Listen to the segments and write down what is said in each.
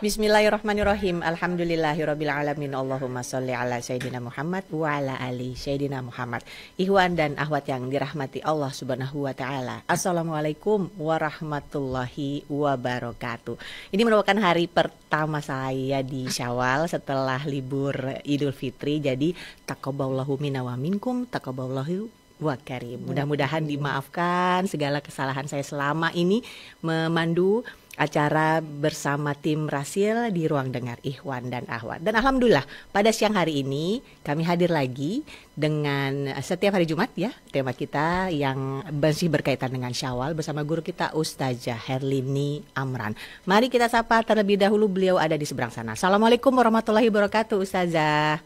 Bismillahirrahmanirrahim. Alhamdulillahirabbil alamin. Allahumma sholli ala sayyidina Muhammad wa ala ali sayyidina Muhammad. Ikhwan dan akhwat yang dirahmati Allah Subhanahu wa taala. Assalamualaikum warahmatullahi wabarakatuh. Ini merupakan hari pertama saya di Syawal setelah libur Idul Fitri. Jadi taqabbalallahu minna wa minkum, taqabbalallahu wa karim. Mudah-mudahan dimaafkan segala kesalahan saya selama ini memandu acara bersama tim Rasil di ruang dengar Ikhwan dan Ahwat. Dan alhamdulillah pada siang hari ini kami hadir lagi dengan setiap hari Jumat ya, tema kita yang masih berkaitan dengan Syawal bersama guru kita Ustazah Herlini Amran. Mari kita sapa terlebih dahulu, beliau ada di seberang sana. Assalamualaikum warahmatullahi wabarakatuh Ustazah.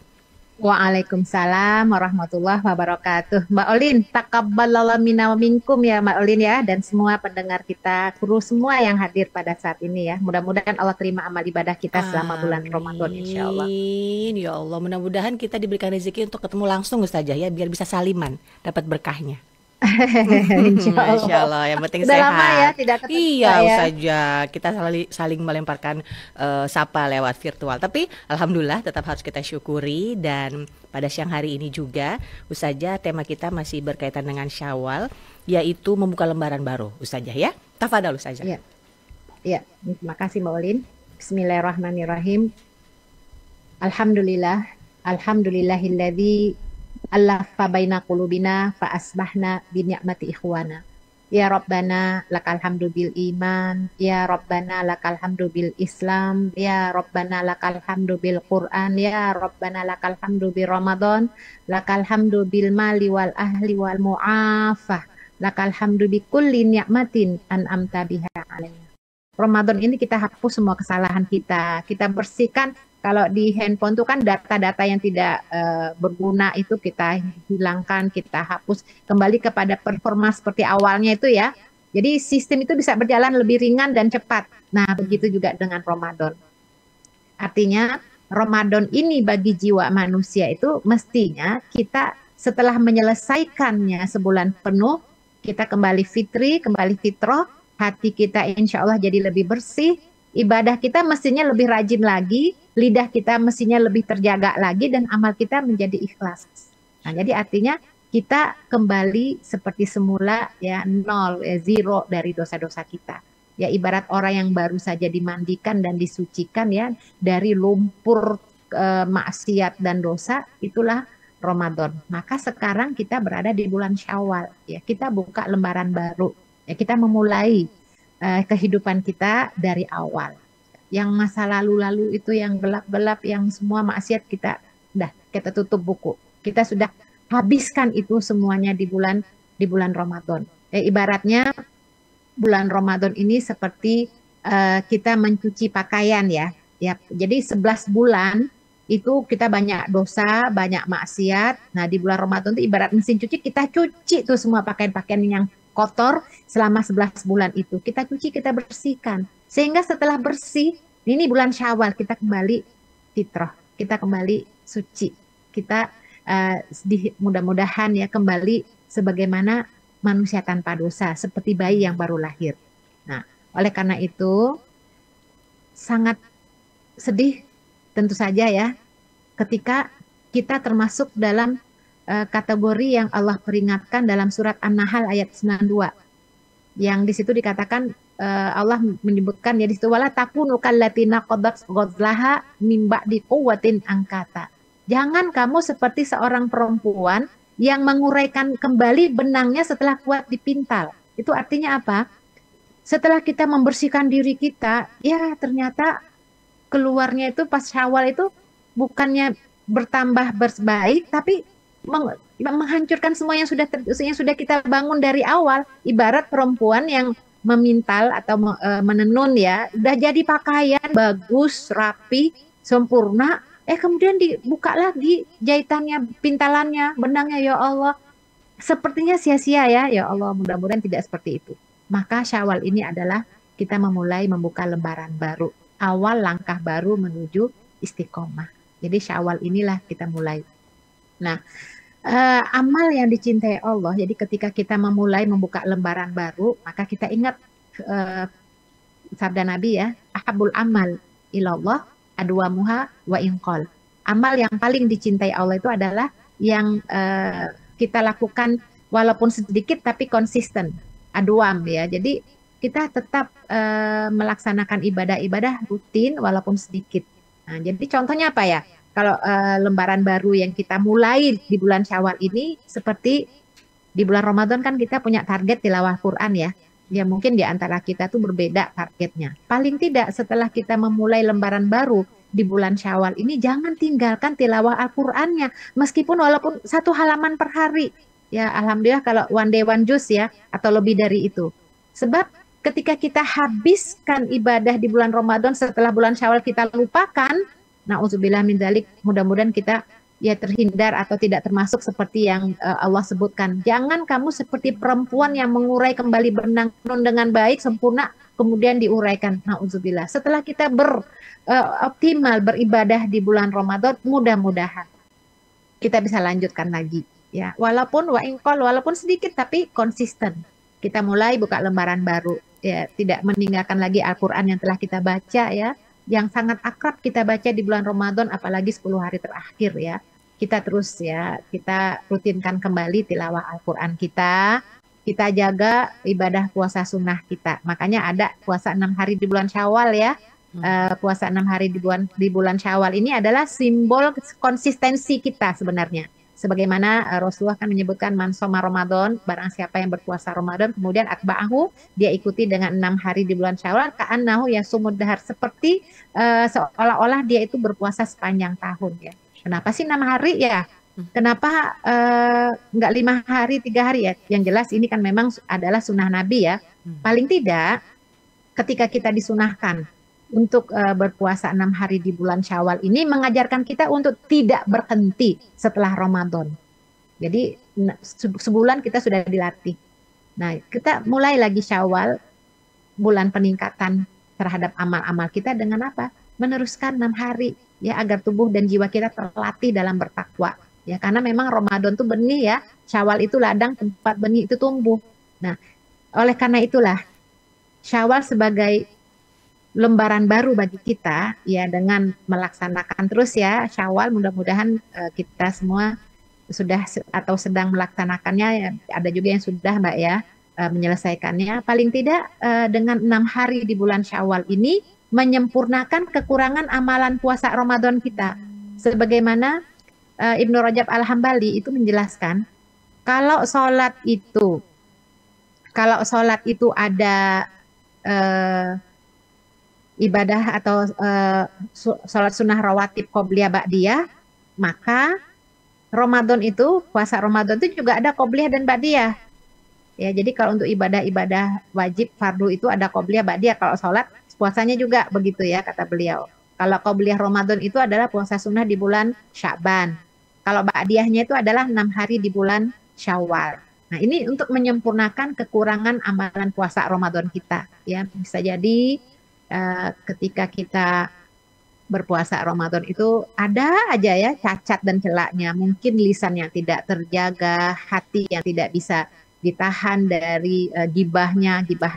Waalaikumsalam warahmatullahi wabarakatuh. Mbak Olin, takabbalallahu minna wa minkum ya Mbak Olin ya, dan semua pendengar kita, kru semua yang hadir pada saat ini ya. Mudah-mudahan Allah terima amal ibadah kita selama bulan Ramadan insya Allah. Amin. Ya Allah, mudah-mudahan kita diberikan rezeki untuk ketemu langsung Ustazah ya, biar bisa saliman, dapat berkahnya. Insya Masya Allah. Allah, yang penting Udah lama ya sehat. tidak ketemu Iya, ya. saja kita saling melemparkan sapa lewat virtual. Tapi alhamdulillah tetap harus kita syukuri. Dan pada siang hari ini juga Ustazah, tema kita masih berkaitan dengan Syawal, yaitu membuka lembaran baru Ustazah ya. Tafadhol Ustazah. Ya, ya. Terima kasih Mbak Olin. Bismillahirrahmanirrahim. Alhamdulillah, alhamdulillahilladzi allafa baina qulubina fa asbahna bi ni'mati ikhwana. Ya Rabbana lakal hamdu bil iman, ya Rabbana lakal hamdu bil Islam, ya Rabbana lakal hamdu bil Quran, ya Rabbana lakal hamdu bil Ramadan, lakal hamdu bil mali wal ahli wal mu'afah, lakal hamdu bi kulli ni'matin an'amta biha alaina. Ramadan ini kita hapus semua kesalahan kita bersihkan. Kalau di handphone itu kan data-data yang tidak berguna itu kita hilangkan, kita hapus, kembali kepada performa seperti awalnya itu ya. Jadi sistem itu bisa berjalan lebih ringan dan cepat. Nah, begitu juga dengan Ramadan. Artinya Ramadan ini bagi jiwa manusia itu mestinya kita setelah menyelesaikannya sebulan penuh, kita kembali fitri, kembali fitrah, hati kita insya Allah jadi lebih bersih, ibadah kita mestinya lebih rajin lagi, lidah kita mestinya lebih terjaga lagi, dan amal kita menjadi ikhlas. Nah, jadi artinya kita kembali seperti semula ya, nol, ya, zero dari dosa-dosa kita. Ya ibarat orang yang baru saja dimandikan dan disucikan ya dari lumpur maksiat dan dosa, itulah Ramadan. Maka sekarang kita berada di bulan Syawal ya, kita buka lembaran baru. Ya, kita memulai kehidupan kita dari awal. Yang masa lalu-lalu itu yang gelap-gelap, yang semua maksiat kita tutup buku. Kita sudah habiskan itu semuanya di bulan Ramadan. Ibaratnya bulan Ramadan ini seperti kita mencuci pakaian ya. Ya, jadi 11 bulan itu kita banyak dosa, banyak maksiat. Nah, di bulan Ramadan itu ibarat mesin cuci, kita cuci tuh semua pakaian-pakaian yang kotor selama 11 bulan itu. Kita cuci, kita bersihkan. Sehingga setelah bersih, ini bulan Syawal, kita kembali fitrah, kita kembali suci. Kita mudah-mudahan ya kembali sebagaimana manusia tanpa dosa, seperti bayi yang baru lahir. Nah, oleh karena itu sangat sedih tentu saja ya ketika kita termasuk dalam kategori yang Allah peringatkan dalam surat An-Nahl ayat 92. Yang di situ dikatakan Allah menyebutkan ya di situ, wala takunu kallatina qadat ghazlaha min ba'di quwwatin angkata. Jangan kamu seperti seorang perempuan yang menguraikan kembali benangnya setelah kuat dipintal. Itu artinya apa? Setelah kita membersihkan diri kita, ya ternyata keluarnya itu pas Syawal itu bukannya bertambah baik, tapi menghancurkan semua yang sudah kita bangun dari awal. Ibarat perempuan yang memintal atau menenun ya, udah jadi pakaian bagus, rapi, sempurna, kemudian dibuka lagi jahitannya, pintalannya, benangnya, ya Allah, sepertinya sia-sia ya. Ya Allah, mudah-mudahan tidak seperti itu. Maka Syawal ini adalah kita memulai membuka lembaran baru, awal langkah baru menuju istiqomah. Jadi Syawal inilah kita mulai. Nah, amal yang dicintai Allah. Jadi ketika kita memulai membuka lembaran baru, maka kita ingat sabda Nabi ya, ahabul amal ilallah adwamuha wa inqal. Amal yang paling dicintai Allah itu adalah yang kita lakukan walaupun sedikit tapi konsisten, adwam ya. Jadi kita tetap melaksanakan ibadah-ibadah rutin walaupun sedikit. Nah, jadi contohnya apa ya? Kalau lembaran baru yang kita mulai di bulan Syawal ini, seperti di bulan Ramadan kan kita punya target tilawah Quran ya. Ya mungkin di antara kita tuh berbeda targetnya. Paling tidak setelah kita memulai lembaran baru di bulan Syawal ini, jangan tinggalkan tilawah Al-Qur'annya. Meskipun walaupun 1 halaman per hari. Ya alhamdulillah kalau one day one juz ya, atau lebih dari itu. Sebab ketika kita habiskan ibadah di bulan Ramadan setelah bulan Syawal kita lupakan, na'udzubillah min dzalik, mudah-mudahan kita ya terhindar atau tidak termasuk seperti yang Allah sebutkan. Jangan kamu seperti perempuan yang mengurai kembali benang tenun dengan baik, sempurna, kemudian diuraikan. Na'udzubillah. Setelah kita optimal beribadah di bulan Ramadan, mudah-mudahan kita bisa lanjutkan lagi. Ya, walaupun walaupun sedikit tapi konsisten. Kita mulai buka lembaran baru. Ya, tidak meninggalkan lagi Al-Quran yang telah kita baca ya, yang sangat akrab kita baca di bulan Ramadan, apalagi 10 hari terakhir ya. Kita terus ya, kita rutinkan kembali tilawah Al-Quran kita jaga ibadah puasa sunnah kita. Makanya ada puasa 6 hari di bulan Syawal ya. Puasa 6 hari di bulan Syawal ini adalah simbol konsistensi kita sebenarnya. Sebagaimana Rasulullah kan menyebutkan man shoma Ramadan, barang siapa yang berpuasa Ramadan, kemudian atba'ahu, dia ikuti dengan 6 hari di bulan Syawal, ka'annahu yasumud dahar, seperti seolah-olah dia itu berpuasa sepanjang tahun ya. Kenapa sih 6 hari ya? Kenapa nggak 5 hari, 3 hari ya? Yang jelas ini kan memang adalah sunnah Nabi ya. Paling tidak ketika kita disunahkan untuk berpuasa 6 hari di bulan Syawal ini mengajarkan kita untuk tidak berhenti setelah Ramadan. Jadi sebulan kita sudah dilatih. Nah, kita mulai lagi Syawal, bulan peningkatan terhadap amal-amal kita dengan apa? Meneruskan 6 hari ya, agar tubuh dan jiwa kita terlatih dalam bertakwa. Ya, karena memang Ramadan itu benih ya, Syawal itu ladang tempat benih itu tumbuh. Nah, oleh karena itulah Syawal sebagai lembaran baru bagi kita ya, dengan melaksanakan terus ya Syawal, mudah-mudahan kita semua sudah atau sedang melaksanakannya ya, ada juga yang sudah Mbak ya menyelesaikannya. Paling tidak dengan 6 hari di bulan Syawal ini menyempurnakan kekurangan amalan puasa Ramadan kita. Sebagaimana Ibnu Rajab Al-Hambali itu menjelaskan, kalau sholat itu ada ibadah atau sholat sunnah rawatib qobliyah ba'diyah, maka Ramadan itu, puasa Ramadan itu juga ada qobliyah dan ba'diyah. Ya, jadi kalau untuk ibadah-ibadah wajib fardu itu ada qobliyah ba'diyah, kalau sholat puasanya juga begitu ya kata beliau. Kalau qobliyah Ramadan itu adalah puasa sunnah di bulan Sya'ban. Kalau ba'diyahnya itu adalah 6 hari di bulan Syawal. Nah, ini untuk menyempurnakan kekurangan amalan puasa Ramadan kita. Ya, bisa jadi ketika kita berpuasa Ramadan itu ada aja ya cacat dan celaknya. Mungkin lisan yang tidak terjaga, hati yang tidak bisa ditahan dari gibah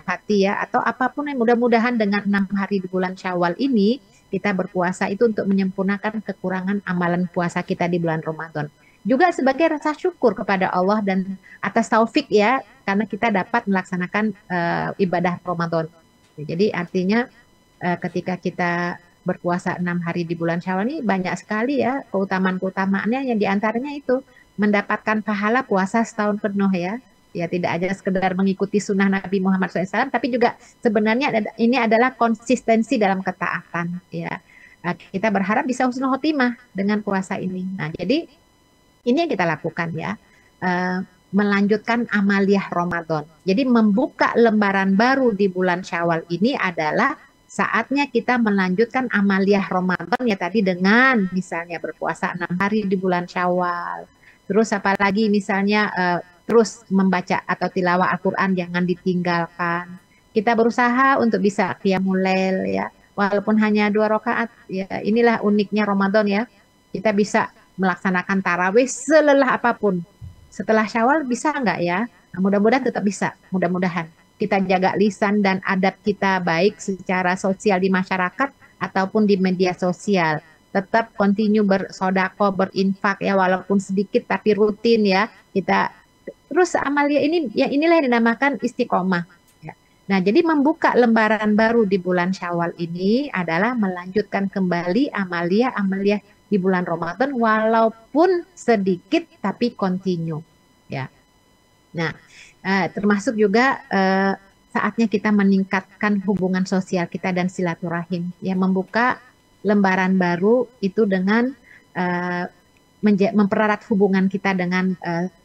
hati ya, atau apapun yang mudah-mudahan dengan 6 hari di bulan Syawal ini kita berpuasa itu untuk menyempurnakan kekurangan amalan puasa kita di bulan Ramadan. Juga sebagai rasa syukur kepada Allah dan atas taufik ya, karena kita dapat melaksanakan ibadah Ramadan. Jadi artinya ketika kita berpuasa 6 hari di bulan Syawal ini banyak sekali ya keutamaan-keutamaannya, yang diantaranya itu mendapatkan pahala puasa setahun penuh ya. Ya, tidak aja sekedar mengikuti sunnah Nabi Muhammad SAW, tapi juga sebenarnya ini adalah konsistensi dalam ketaatan. Ya, kita berharap bisa husnul khotimah dengan puasa ini. Nah, jadi ini yang kita lakukan ya, melanjutkan amaliyah Ramadan. Jadi membuka lembaran baru di bulan Syawal ini adalah saatnya kita melanjutkan amaliyah Ramadan ya tadi, dengan misalnya berpuasa 6 hari di bulan Syawal. Terus apalagi misalnya terus membaca atau tilawah Al-Quran jangan ditinggalkan. Kita berusaha untuk bisa qiyamul lail ya, walaupun hanya 2 rakaat ya. Inilah uniknya Ramadan ya. Kita bisa melaksanakan tarawih selelah apapun. Setelah Syawal bisa enggak ya? Nah, mudah-mudahan tetap bisa. Mudah-mudahan kita jaga lisan dan adab kita baik secara sosial di masyarakat ataupun di media sosial. Tetap continue bersodako, berinfak ya, walaupun sedikit tapi rutin ya. Kita terus amalia ini, ya inilah yang dinamakan istiqomah. Ya. Nah, jadi membuka lembaran baru di bulan Syawal ini adalah melanjutkan kembali amalia-amalia di bulan Ramadan walaupun sedikit tapi continue. Ya. Nah, termasuk juga saatnya kita meningkatkan hubungan sosial kita dan silaturahim. Ya, membuka lembaran baru itu dengan mempererat hubungan kita dengan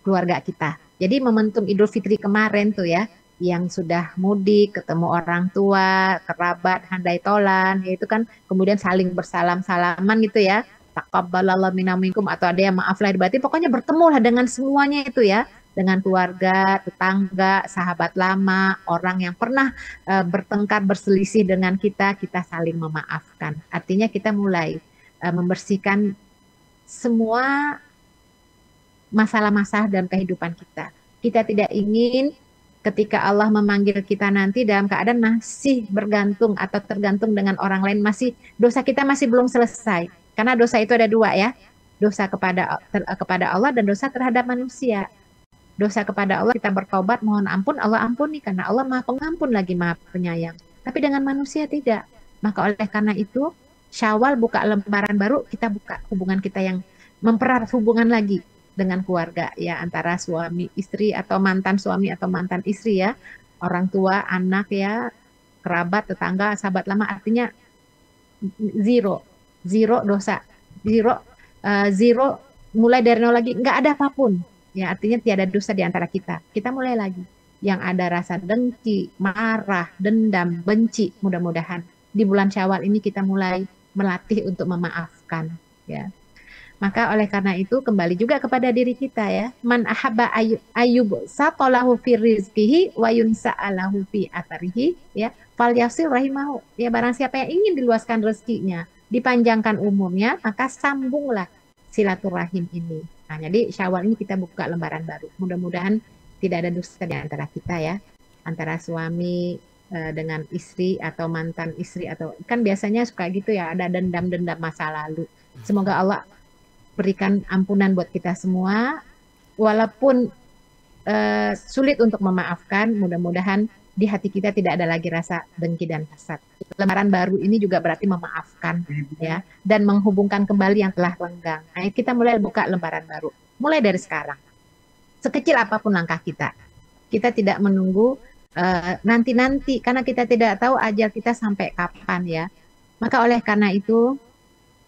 keluarga kita. Jadi momentum Idul Fitri kemarin tuh ya, yang sudah mudik, ketemu orang tua, kerabat, handai tolan, ya itu kan kemudian saling bersalam-salaman gitu ya. Taqabbalallahu minna minkum, atau ada yang maaf lahir batin, pokoknya bertemulah dengan semuanya itu ya, dengan keluarga, tetangga, sahabat lama, orang yang pernah bertengkar, berselisih dengan kita, kita saling memaafkan. Artinya kita mulai membersihkan semua masalah-masalah dalam kehidupan kita. Kita tidak ingin ketika Allah memanggil kita nanti dalam keadaan masih bergantung atau tergantung dengan orang lain, masih dosa kita masih belum selesai. Karena dosa itu ada dua ya, dosa kepada Allah dan dosa terhadap manusia. Dosa kepada Allah kita bertobat, mohon ampun, Allah ampuni karena Allah Maha Pengampun lagi Maha Penyayang. Tapi dengan manusia tidak. Maka oleh karena itu Syawal buka lembaran baru, kita buka hubungan kita yang mempererat hubungan lagi dengan keluarga ya, antara suami istri atau mantan suami atau mantan istri ya, orang tua, anak ya, kerabat, tetangga, sahabat lama, artinya zero dosa, zero mulai dari nol lagi, nggak ada apapun ya, artinya tiada dosa di antara kita. Kita mulai lagi. Yang ada rasa dengki, marah, dendam, benci, mudah-mudahan di bulan Syawal ini kita mulai melatih untuk memaafkan ya. Maka oleh karena itu kembali juga kepada diri kita ya. Man ahabba ayyub saqalahu fi rizqihi wa yunsa'alahu fi atharihi ya. Falyasir rahimahu. Ya, barang siapa yang ingin diluaskan rezekinya, dipanjangkan umurnya, maka sambunglah silaturahim ini. Nah, jadi Syawal ini kita buka lembaran baru. Mudah-mudahan tidak ada dusta di antara kita ya. Antara suami dengan istri atau mantan istri, atau kan biasanya suka gitu ya, ada dendam-dendam masa lalu. Semoga Allah berikan ampunan buat kita semua, walaupun sulit untuk memaafkan, mudah-mudahan di hati kita tidak ada lagi rasa dengki dan hasad. Lembaran baru ini juga berarti memaafkan ya, dan menghubungkan kembali yang telah renggang. Nah, kita mulai buka lembaran baru, mulai dari sekarang. Sekecil apapun langkah kita tidak menunggu nanti-nanti, karena kita tidak tahu ajal kita sampai kapan ya. Maka oleh karena itu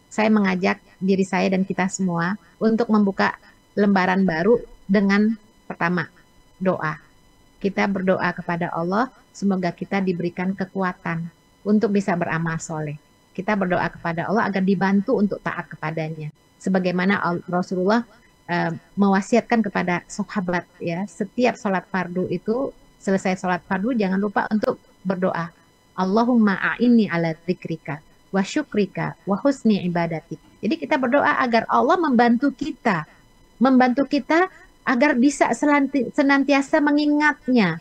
saya mengajak diri saya dan kita semua untuk membuka lembaran baru dengan pertama, doa. Kita berdoa kepada Allah, semoga kita diberikan kekuatan untuk bisa beramal soleh. Kita berdoa kepada Allah agar dibantu untuk taat kepadanya. Sebagaimana Rasulullah mewasiatkan kepada sahabat ya, setiap sholat fardu itu, selesai sholat fardu jangan lupa untuk berdoa. Allahumma a'inni ala dzikrika wa syukrika wa husni ibadatik. Jadi kita berdoa agar Allah membantu kita agar bisa senantiasa mengingatnya.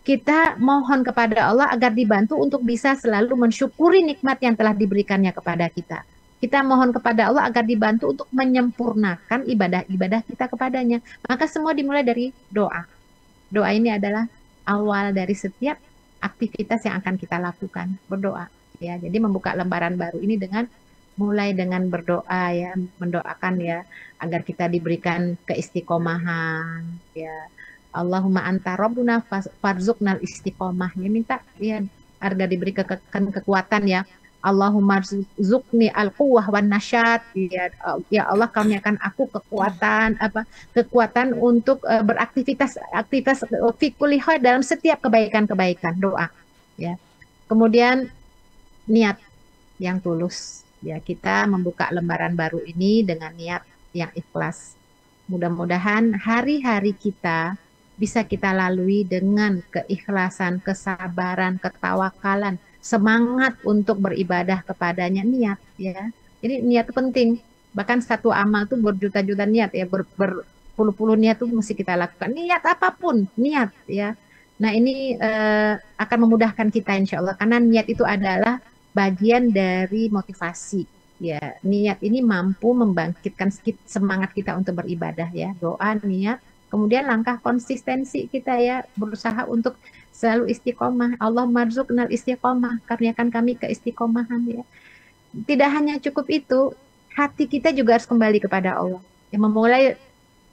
Kita mohon kepada Allah agar dibantu untuk bisa selalu mensyukuri nikmat yang telah diberikannya kepada kita. Kita mohon kepada Allah agar dibantu untuk menyempurnakan ibadah-ibadah kita kepadanya. Maka semua dimulai dari doa. Doa ini adalah awal dari setiap aktivitas yang akan kita lakukan, berdoa. Ya, jadi membuka lembaran baru ini mulai dengan berdoa ya, mendoakan ya agar kita diberikan keistiqomahan ya. Allahumma anta rabbuna farzuqnal istiqomah, ya, minta ya agar diberi kekuatan ya. Allahumma rzuqni al-quwwah wan nasyat ya, ya Allah karuniakan aku kekuatan untuk beraktivitas fi kulli khair, dalam setiap kebaikan-kebaikan, doa ya. Kemudian niat yang tulus ya, kita membuka lembaran baru ini dengan niat yang ikhlas. Mudah-mudahan hari-hari kita bisa kita lalui dengan keikhlasan, kesabaran, ketawakalan, semangat untuk beribadah kepadanya, niat ya. Jadi niat itu penting. Bahkan satu amal itu berjuta-juta niat ya, berpuluh-puluh niat itu mesti kita lakukan. Niat apapun, niat ya. Nah, ini akan memudahkan kita insya Allah, karena niat itu adalah bagian dari motivasi. Ya, niat ini mampu membangkitkan semangat kita untuk beribadah ya. Doa, niat, kemudian langkah konsistensi kita ya, berusaha untuk selalu istiqomah. Allah marzuqnal istiqomah, karuniakan kami keistiqomahan ya. Tidak hanya cukup itu, hati kita juga harus kembali kepada Allah. Yang memulai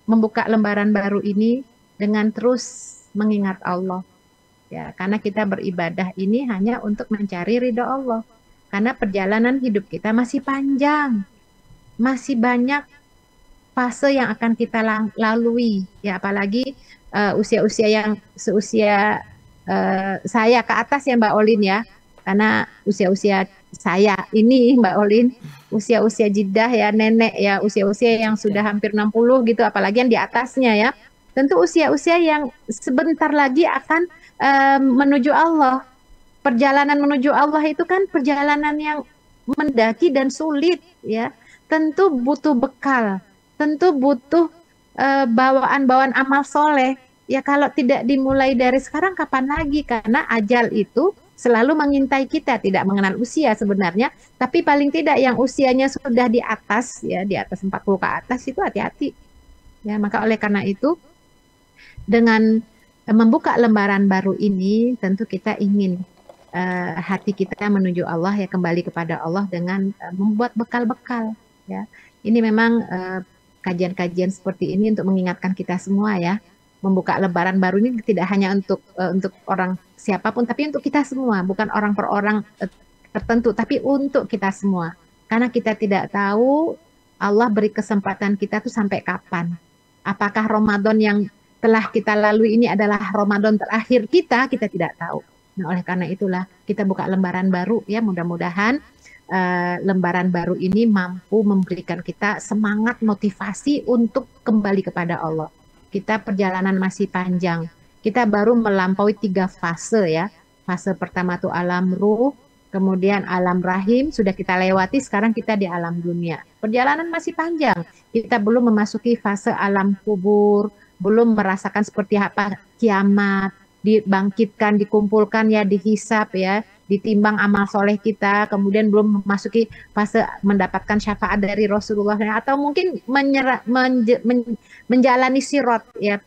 membuka lembaran baru ini dengan terus mengingat Allah. Ya, karena kita beribadah ini hanya untuk mencari ridho Allah. Karena perjalanan hidup kita masih panjang, masih banyak fase yang akan kita lalui. Ya, apalagi usia-usia yang seusia saya ke atas ya Mbak Olin ya. Karena usia-usia saya ini Mbak Olin, usia-usia jidah ya, nenek ya, usia-usia yang sudah hampir 60 gitu, apalagi yang di atasnya ya. Tentu usia-usia yang sebentar lagi akan menuju Allah. Perjalanan menuju Allah itu kan perjalanan yang mendaki dan sulit ya. Tentu butuh bekal, tentu butuh bawaan-bawaan amal soleh. Ya kalau tidak dimulai dari sekarang kapan lagi? Karena ajal itu selalu mengintai kita, tidak mengenal usia sebenarnya, tapi paling tidak yang usianya sudah di atas ya, di atas 40 ke atas itu hati-hati. Ya, maka oleh karena itu dengan membuka lembaran baru ini tentu kita ingin hati kita menuju Allah ya, kembali kepada Allah dengan membuat bekal-bekal ya. Ini memang kajian-kajian seperti ini untuk mengingatkan kita semua ya. Membuka lembaran baru ini tidak hanya untuk orang siapapun, tapi untuk kita semua, bukan orang per orang tertentu, tapi untuk kita semua. Karena kita tidak tahu Allah beri kesempatan kita tuh sampai kapan. Apakah Ramadan yang telah kita lalui ini adalah Ramadan terakhir kita tidak tahu. Nah, oleh karena itulah kita buka lembaran baru ya, mudah-mudahan lembaran baru ini mampu memberikan kita semangat, motivasi untuk kembali kepada Allah. Kita perjalanan masih panjang. Kita baru melampaui 3 fase ya. Fase pertama itu alam ruh, kemudian alam rahim sudah kita lewati, sekarang kita di alam dunia. Perjalanan masih panjang. Kita belum memasuki fase alam kubur, belum merasakan seperti apa kiamat, dibangkitkan, dikumpulkan ya, dihisap ya, ditimbang amal soleh kita, kemudian belum memasuki fase mendapatkan syafaat dari Rasulullah, atau mungkin menjalani sirot ya,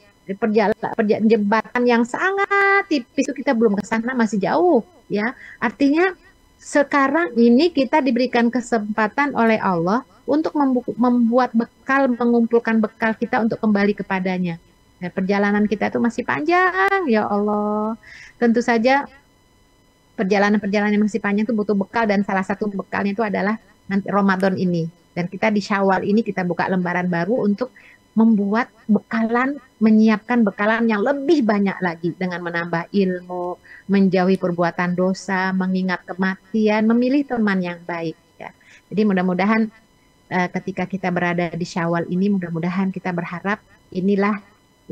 jembatan yang sangat tipis itu kita belum ke sana, masih jauh ya. Artinya sekarang ini kita diberikan kesempatan oleh Allah untuk membuat bekal, mengumpulkan bekal kita untuk kembali kepadanya. Nah, perjalanan kita itu masih panjang ya Allah. Tentu saja perjalanan-perjalanan yang masih panjang itu butuh bekal, dan salah satu bekalnya itu adalah nanti Ramadan ini. Dan kita di Syawal ini kita buka lembaran baru untuk membuat bekalan, menyiapkan bekalan yang lebih banyak lagi dengan menambah ilmu, menjauhi perbuatan dosa, mengingat kematian, memilih teman yang baik ya. Jadi mudah-mudahan ketika kita berada di Syawal ini, mudah-mudahan kita berharap inilah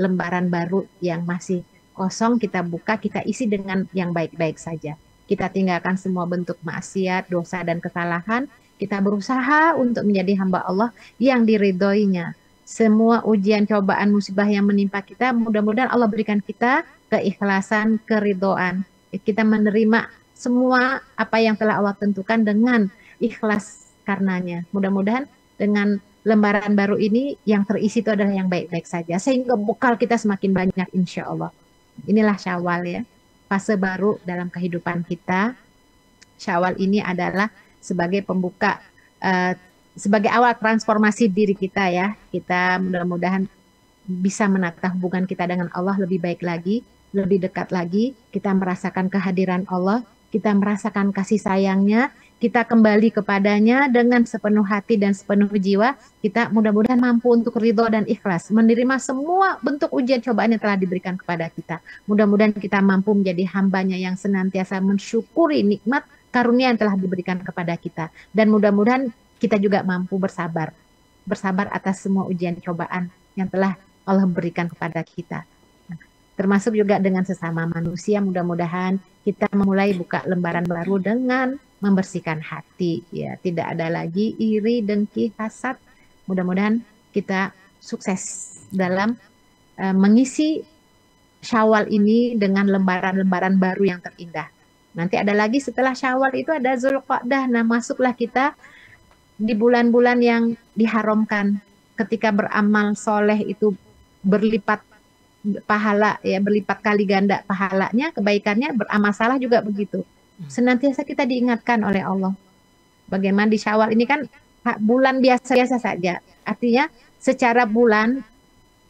lembaran baru yang masih kosong, kita buka, kita isi dengan yang baik-baik saja. Kita tinggalkan semua bentuk maksiat, dosa, dan kesalahan. Kita berusaha untuk menjadi hamba Allah yang diridhoinya. Semua ujian, cobaan, musibah yang menimpa kita, mudah-mudahan Allah berikan kita keikhlasan, keridhoan. Kita menerima semua apa yang telah Allah tentukan dengan ikhlas karenanya. Mudah-mudahan dengan lembaran baru ini yang terisi itu adalah yang baik-baik saja, sehingga bekal kita semakin banyak insya Allah. Inilah Syawal ya, fase baru dalam kehidupan kita. Syawal ini adalah sebagai pembuka, sebagai awal transformasi diri kita ya. Kita mudah-mudahan bisa menata hubungan kita dengan Allah lebih baik lagi, lebih dekat lagi. Kita merasakan kehadiran Allah, kita merasakan kasih sayangnya, kita kembali kepadanya dengan sepenuh hati dan sepenuh jiwa. Kita mudah-mudahan mampu untuk ridho dan ikhlas, menerima semua bentuk ujian cobaan yang telah diberikan kepada kita. Mudah-mudahan kita mampu menjadi hambanya yang senantiasa mensyukuri nikmat karunia yang telah diberikan kepada kita. Dan mudah-mudahan kita juga mampu bersabar. Bersabar atas semua ujian cobaan yang telah Allah berikan kepada kita. Termasuk juga dengan sesama manusia, mudah-mudahan kita memulai buka lembaran baru dengan membersihkan hati ya, tidak ada lagi iri, dengki, hasad. Mudah-mudahan kita sukses dalam mengisi Syawal ini dengan lembaran-lembaran baru yang terindah. Nanti ada lagi setelah Syawal itu ada Zulqa'dah. Nah, masuklah kita di bulan-bulan yang diharamkan. Ketika beramal soleh itu berlipat pahala ya, berlipat kali ganda pahalanya, kebaikannya. Beramal salah juga begitu. Senantiasa kita diingatkan oleh Allah. Bagaimana di Syawal ini kan bulan biasa-biasa saja. Artinya secara bulan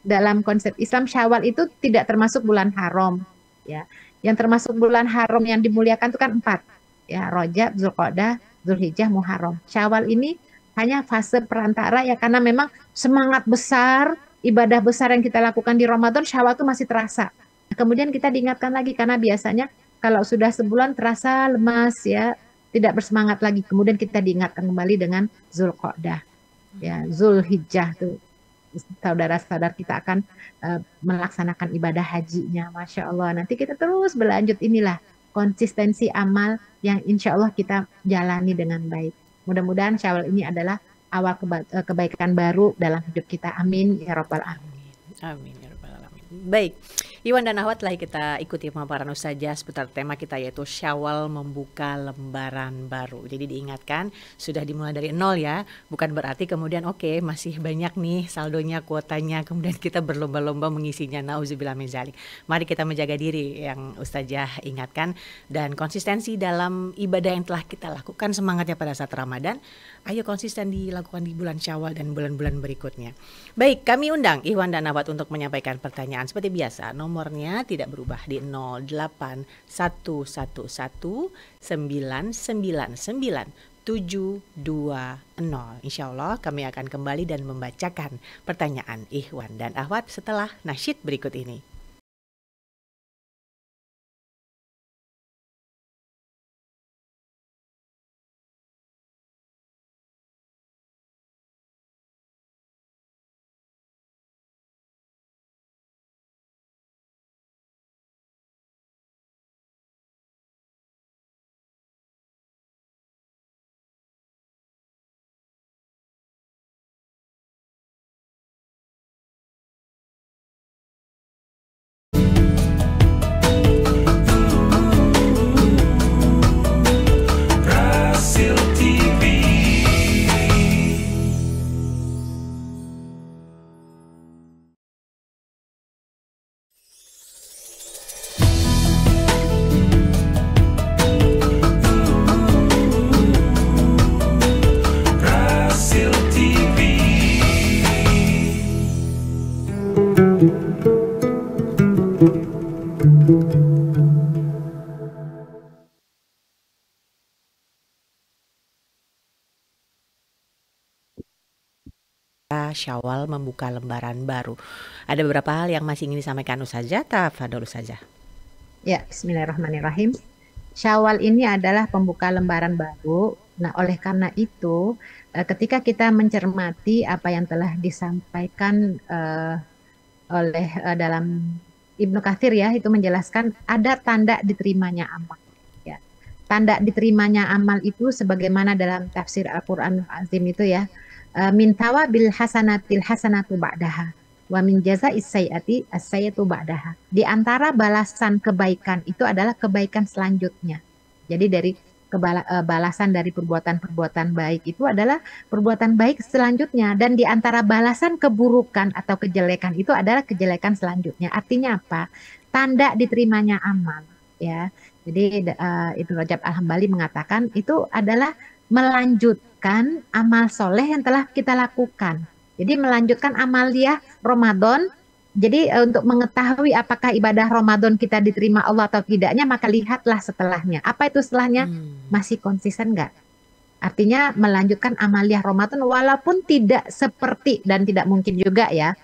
dalam konsep Islam Syawal itu tidak termasuk bulan haram ya. Yang termasuk bulan haram yang dimuliakan itu kan 4 ya, Rajab, Zulqa'dah, Zulhijjah, Muharram. Syawal ini hanya fase perantara ya, karena memang semangat besar ibadah besar yang kita lakukan di Ramadan, Syawal itu masih terasa. Kemudian kita diingatkan lagi karena biasanya kalau sudah sebulan terasa lemas ya, tidak bersemangat lagi. Kemudian kita diingatkan kembali dengan Zulqa'dah ya, Zulhijjah tuh saudara-saudara kita akan melaksanakan ibadah hajinya. Masya Allah, nanti kita terus berlanjut, inilah konsistensi amal yang insya Allah kita jalani dengan baik. Mudah-mudahan Syawal ini adalah awal kebaikan baru dalam hidup kita. Amin ya Rabbal Alamin. Amin ya Rabbal Alamin. Baik, Iwan dan Ahwat, lah kita ikuti pemaparan Ustazah seputar tema kita, yaitu Syawal membuka lembaran baru. Jadi diingatkan sudah dimulai dari nol ya, bukan berarti kemudian oke, masih banyak nih saldonya, kuotanya, kemudian kita berlomba-lomba mengisinya. Nauzubillah min dzalik. Mari kita menjaga diri yang Ustazah ingatkan, dan konsistensi dalam ibadah yang telah kita lakukan, semangatnya pada saat Ramadan, ayo konsisten dilakukan di bulan Syawal dan bulan-bulan berikutnya. Baik, kami undang Iwan dan Ahwat untuk menyampaikan pertanyaan seperti biasa. Nomornya tidak berubah di 08111999720. Insya Allah kami akan kembali dan membacakan pertanyaan Iwan dan Ahwat setelah nasyid berikut ini. Syawal membuka lembaran baru. Ada beberapa hal yang masih ingin disampaikan Ustazah. Tafadhol Ustazah. Ya, bismillahirrahmanirrahim. Syawal ini adalah pembuka lembaran baru. Nah, oleh karena itu, ketika kita mencermati apa yang telah disampaikan oleh dalam Ibnu Katsir ya, itu menjelaskan ada tanda diterimanya amal. Ya. Tanda diterimanya amal itu sebagaimana dalam tafsir Al-Quran Azim itu ya, min tawabil hasanatil hasanatu ba'daha wa min jaza'is sayyiati as-sayyatu ba'daha. Di antara balasan kebaikan itu adalah kebaikan selanjutnya. Jadi dari balasan dari perbuatan-perbuatan baik itu adalah perbuatan baik selanjutnya, dan di antara balasan keburukan atau kejelekan itu adalah kejelekan selanjutnya. Artinya apa? Tanda diterimanya amal ya. Jadi Ibnu Rajab Al-Hambali mengatakan itu adalah melanjutkan amal soleh yang telah kita lakukan. Jadi melanjutkan amaliyah Ramadan. Jadi untuk mengetahui apakah ibadah Ramadan kita diterima Allah atau tidaknya, maka lihatlah setelahnya. Apa itu setelahnya? Masih konsisten nggak? Artinya melanjutkan amaliyah Ramadan walaupun tidak seperti, dan tidak mungkin juga ya.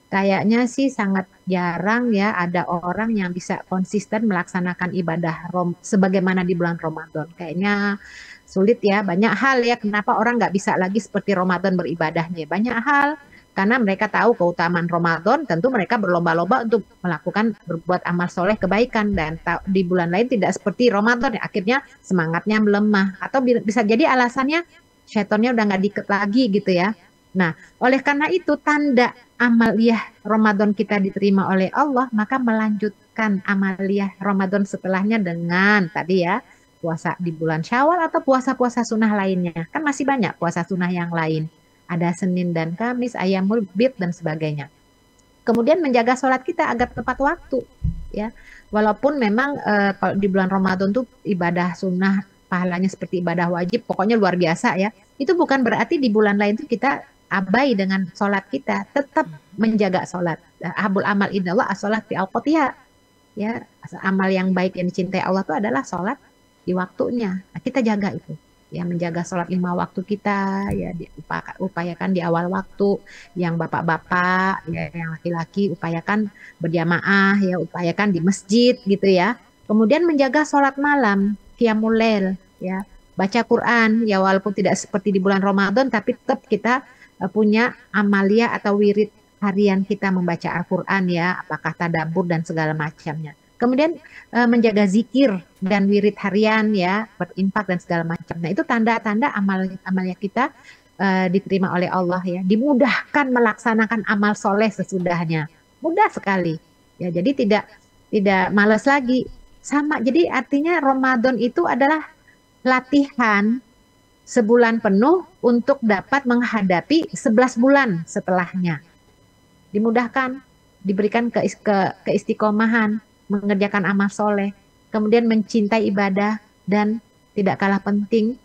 Kayaknya sih sangat jarang ya ada orang yang bisa konsisten melaksanakan ibadah sebagaimana di bulan Ramadan. Kayaknya sulit ya, banyak hal ya kenapa orang nggak bisa lagi seperti Ramadan beribadahnya. Banyak hal, karena mereka tahu keutamaan Ramadan, tentu mereka berlomba-lomba untuk melakukan berbuat amal soleh kebaikan, dan di bulan lain tidak seperti Ramadan, akhirnya semangatnya melemah, atau bisa jadi alasannya syaitannya udah nggak diikat lagi gitu ya. Nah, oleh karena itu tanda amaliyah Ramadan kita diterima oleh Allah, maka melanjutkan amaliyah Ramadan setelahnya dengan tadi ya, puasa di bulan Syawal atau puasa-puasa sunnah lainnya. Kan masih banyak puasa sunnah yang lain. Ada Senin dan Kamis, Ayyamul Bid dan sebagainya. Kemudian menjaga sholat kita agar tepat waktu, ya. Walaupun memang kalau di bulan Ramadan tuh ibadah sunnah pahalanya seperti ibadah wajib, pokoknya luar biasa ya. Itu bukan berarti di bulan lain tuh kita abai dengan sholat kita, tetap menjaga sholat. Habul amal indallah as-sholat fi awqatiha. Ya, amal yang baik yang dicintai Allah itu adalah sholat di waktunya. Nah, kita jaga itu. Ya, menjaga sholat 5 waktu kita, ya upayakan di awal waktu. Yang bapak-bapak, ya, yang laki-laki upayakan berjamaah, ya upayakan di masjid gitu ya. Kemudian menjaga sholat malam, qiyamul lail, ya baca Quran, ya walaupun tidak seperti di bulan Ramadan, tapi tetap kita punya amalia atau wirid harian kita membaca Al-Quran ya, apakah tadabbur dan segala macamnya. Kemudian menjaga zikir dan wirid harian ya, berinfak dan segala macam. Nah, itu tanda-tanda amalnya kita diterima oleh Allah ya. Dimudahkan melaksanakan amal soleh sesudahnya. Mudah sekali. Ya, jadi tidak malas lagi. Sama. Jadi artinya Ramadan itu adalah latihan sebulan penuh untuk dapat menghadapi 11 bulan setelahnya. Dimudahkan, diberikan keistiqomahan, mengerjakan amal soleh, kemudian mencintai ibadah, dan tidak kalah penting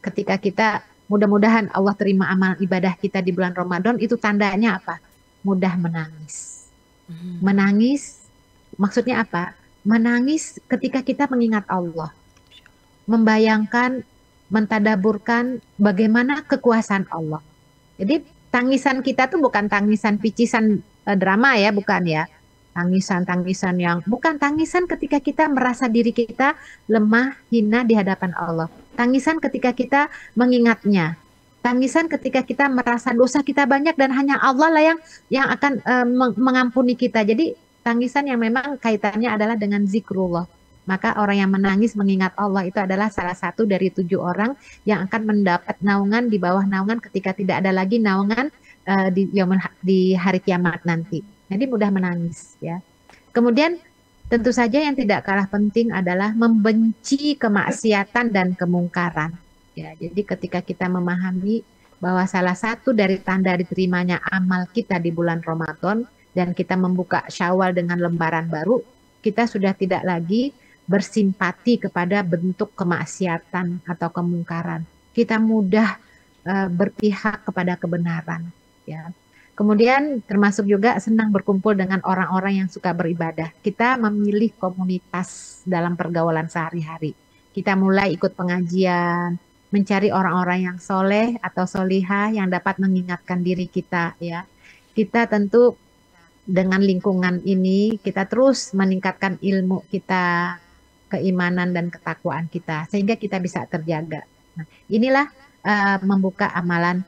ketika kita mudah-mudahan Allah terima amal ibadah kita di bulan Ramadan, itu tandanya apa? Mudah menangis. Menangis maksudnya apa? Menangis ketika kita mengingat Allah. Membayangkan, mentadaburkan bagaimana kekuasaan Allah. Jadi tangisan kita tuh bukan tangisan picisan drama ya, bukan ya. Tangisan-tangisan yang bukan tangisan ketika kita merasa diri kita lemah, hina di hadapan Allah. Tangisan ketika kita mengingatnya. Tangisan ketika kita merasa dosa kita banyak dan hanya Allah lah yang akan mengampuni kita. Jadi tangisan yang memang kaitannya adalah dengan zikrullah. Maka orang yang menangis mengingat Allah itu adalah salah satu dari 7 orang yang akan mendapat naungan di bawah naungan ketika tidak ada lagi naungan di hari kiamat nanti. Jadi mudah menangis ya. Kemudian tentu saja yang tidak kalah penting adalah membenci kemaksiatan dan kemungkaran. Ya, jadi ketika kita memahami bahwa salah satu dari tanda diterimanya amal kita di bulan Ramadan dan kita membuka Syawal dengan lembaran baru, kita sudah tidak lagi bersimpati kepada bentuk kemaksiatan atau kemungkaran. Kita mudah berpihak kepada kebenaran. Ya. Kemudian termasuk juga senang berkumpul dengan orang-orang yang suka beribadah. Kita memilih komunitas dalam pergaulan sehari-hari. Kita mulai ikut pengajian, mencari orang-orang yang soleh atau solihah yang dapat mengingatkan diri kita. Ya, kita tentu dengan lingkungan ini kita terus meningkatkan ilmu kita, keimanan dan ketakwaan kita sehingga kita bisa terjaga. Nah, inilah membuka amalan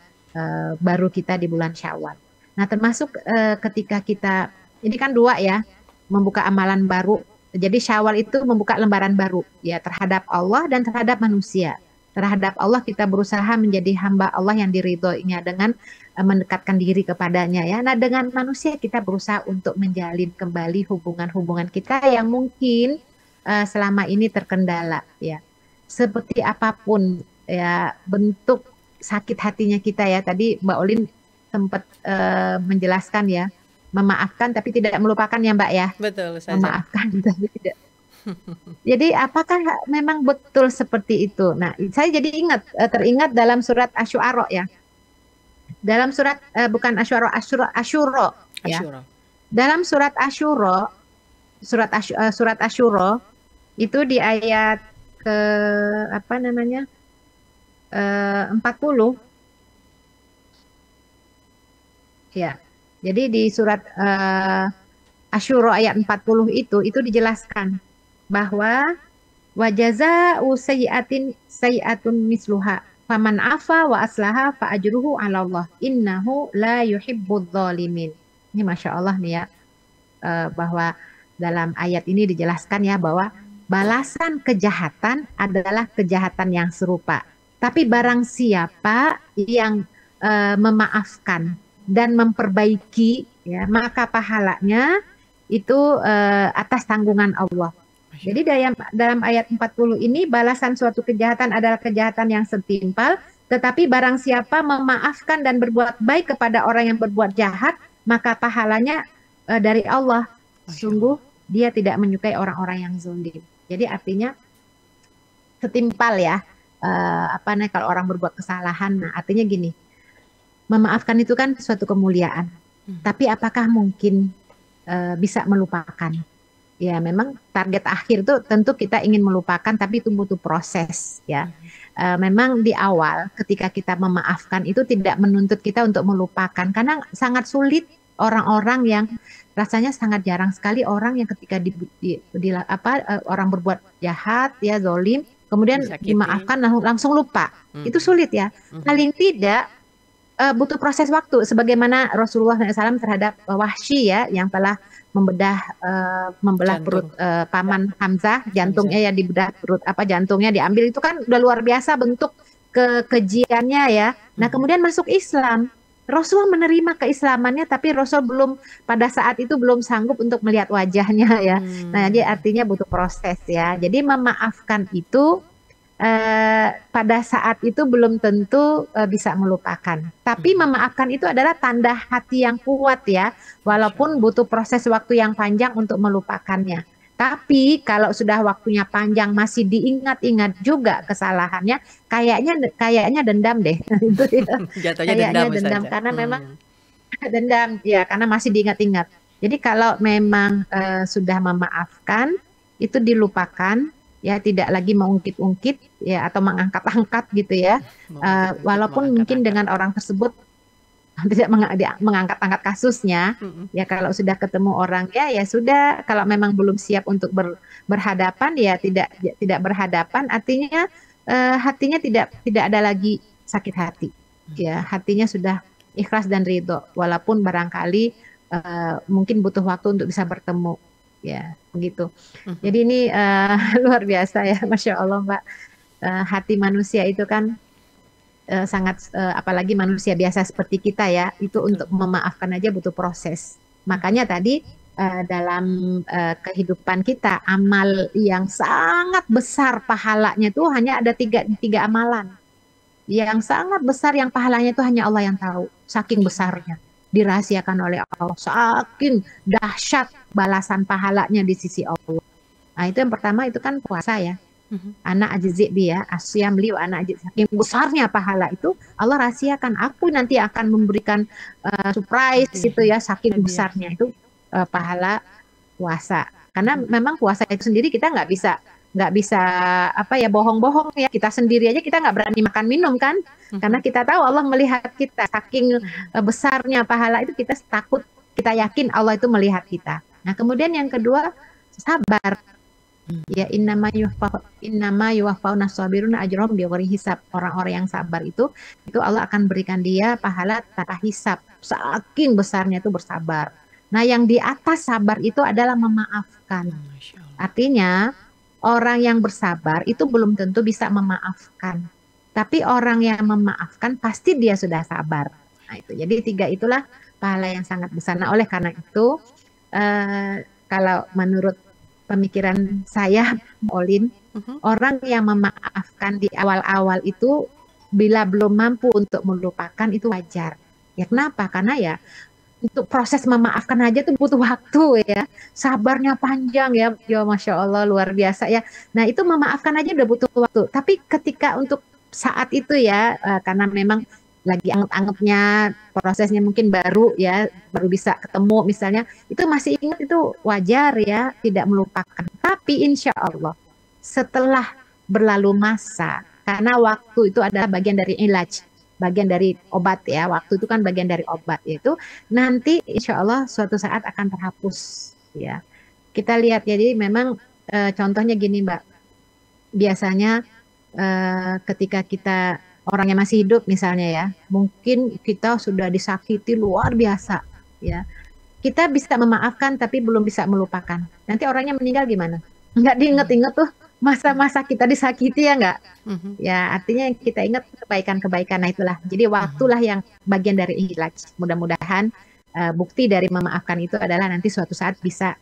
baru kita di bulan Syawal. Nah, termasuk ketika kita, ini kan 2 ya, membuka amalan baru. Jadi Syawal itu membuka lembaran baru ya terhadap Allah dan terhadap manusia. Terhadap Allah kita berusaha menjadi hamba Allah yang diridhoinya dengan mendekatkan diri kepadanya ya. Nah, dengan manusia kita berusaha untuk menjalin kembali hubungan-hubungan kita yang mungkin selama ini terkendala ya. Seperti apapun ya bentuk sakit hatinya kita ya. Tadi Mbak Olin sempat menjelaskan ya, memaafkan tapi tidak melupakan ya Mbak ya. Betul saja. Memaafkan tapi tidak. Jadi apakah memang betul seperti itu? Nah, saya jadi teringat dalam surat Asy-Syu'ara ya. Dalam surat bukan Asy-Syu'ara, Asyura ya. Dalam surat Asyura, surat Asyura itu di ayat ke apa namanya? 40 ya. Jadi di surat Asyura ayat 40 itu dijelaskan bahwa wajazaa'u sayyi'atun misluha faman afa wa aslaha fa ajruhu 'ala Allah innahu la yuhibbudz zalimin. Ini Masya Allah nih ya, bahwa dalam ayat ini dijelaskan ya bahwa balasan kejahatan adalah kejahatan yang serupa. Tapi barang siapa yang memaafkan dan memperbaiki, ya, maka pahalanya itu atas tanggungan Allah. Jadi dalam ayat 40 ini balasan suatu kejahatan adalah kejahatan yang setimpal, tetapi barang siapa memaafkan dan berbuat baik kepada orang yang berbuat jahat, maka pahalanya dari Allah. Sungguh dia tidak menyukai orang-orang yang zalim. Jadi artinya setimpal ya. Kalau orang berbuat kesalahan, nah artinya gini, memaafkan itu kan suatu kemuliaan. Tapi apakah mungkin bisa melupakan? Ya, memang target akhir itu tentu kita ingin melupakan, tapi itu butuh proses ya. Memang di awal ketika kita memaafkan itu tidak menuntut kita untuk melupakan, karena sangat sulit orang-orang yang rasanya sangat jarang sekali orang yang ketika orang berbuat jahat ya, zalim, kemudian dimaafkan langsung lupa. Itu sulit ya. Paling tidak butuh proses waktu, sebagaimana Rasulullah SAW terhadap Wahsy ya, yang telah membelah perut paman Hamzah, jantungnya ya dibedah, jantungnya diambil, itu kan udah luar biasa bentuk kekejiannya ya. Nah kemudian masuk Islam, Rasul menerima keislamannya, tapi Rasul pada saat itu belum sanggup untuk melihat wajahnya ya. Nah jadi artinya butuh proses ya. Jadi memaafkan itu pada saat itu belum tentu bisa melupakan. Tapi memaafkan itu adalah tanda hati yang kuat ya, walaupun butuh proses waktu yang panjang untuk melupakannya. Tapi kalau sudah waktunya panjang masih diingat-ingat juga kesalahannya, kayaknya dendam deh. Itu ya. Kayaknya dendam karena memang dendam ya, karena masih diingat-ingat. Jadi kalau memang sudah memaafkan itu dilupakan. Ya, tidak lagi mengungkit-ungkit ya, atau mengangkat-angkat gitu ya. Walaupun mungkin dengan orang tersebut tidak mengangkat-angkat kasusnya, ya kalau sudah ketemu orang ya sudah, kalau memang belum siap untuk berhadapan ya tidak berhadapan, artinya hatinya tidak ada lagi sakit hati. Ya, hatinya sudah ikhlas dan ridho, walaupun barangkali mungkin butuh waktu untuk bisa bertemu. Ya, begitu. Jadi ini luar biasa ya, Masya Allah Mbak. Hati manusia itu kan sangat, apalagi manusia biasa seperti kita ya, itu untuk memaafkan aja butuh proses. Makanya tadi dalam kehidupan kita, amal yang sangat besar pahalanya itu hanya ada tiga amalan. Yang sangat besar yang pahalanya itu hanya Allah yang tahu, saking besarnya. Dirahasiakan oleh Allah, saking dahsyat balasan pahalanya di sisi Allah. Nah itu yang pertama itu kan puasa ya. Anak ajizi dia asyam liu anak ajizi, saking besarnya pahala itu Allah rahasiakan, aku nanti akan memberikan surprise gitu ya, saking besarnya itu pahala puasa. Karena memang puasa itu sendiri kita nggak bisa bohong-bohong ya, kita sendiri aja kita nggak berani makan minum kan, karena kita tahu Allah melihat kita, saking besarnya pahala itu kita takut, kita yakin Allah itu melihat kita. Nah kemudian yang kedua sabar ya, innama yuwaffawna shabiruna ajrahum bighairi hisab. Orang-orang yang sabar itu Allah akan berikan dia pahala tanpa hisab, saking besarnya itu bersabar. Nah yang di atas sabar itu adalah memaafkan. Artinya orang yang bersabar itu belum tentu bisa memaafkan. Tapi orang yang memaafkan pasti dia sudah sabar. Nah itu. Jadi tiga itulah pahala yang sangat besar. Nah oleh karena itu kalau menurut pemikiran saya, Olin, orang yang memaafkan di awal-awal itu bila belum mampu untuk melupakan itu wajar. Ya kenapa? Karena ya untuk proses memaafkan aja tuh butuh waktu ya, sabarnya panjang ya Masya Allah luar biasa ya. Nah itu memaafkan aja udah butuh waktu. Tapi ketika untuk saat itu ya, karena memang lagi anget-angetnya, prosesnya mungkin baru ya, baru bisa ketemu misalnya, itu masih ingat itu wajar ya, tidak melupakan. Tapi insya Allah setelah berlalu masa, karena waktu itu adalah bagian dari ilaj, bagian dari obat ya, waktu itu kan bagian dari obat, itu nanti insya Allah suatu saat akan terhapus ya. Kita lihat jadi memang contohnya gini Mbak, biasanya ketika kita orangnya masih hidup misalnya ya, mungkin kita sudah disakiti luar biasa ya, kita bisa memaafkan tapi belum bisa melupakan. Nanti orangnya meninggal gimana? Nggak diinget-inget tuh, masa-masa kita disakiti ya nggak? Mhm. Ya, artinya yang kita ingat kebaikan-kebaikan. Nah, itulah. Jadi waktulah yang bagian dari ikhlas. Mudah-mudahan bukti dari memaafkan itu adalah nanti suatu saat bisa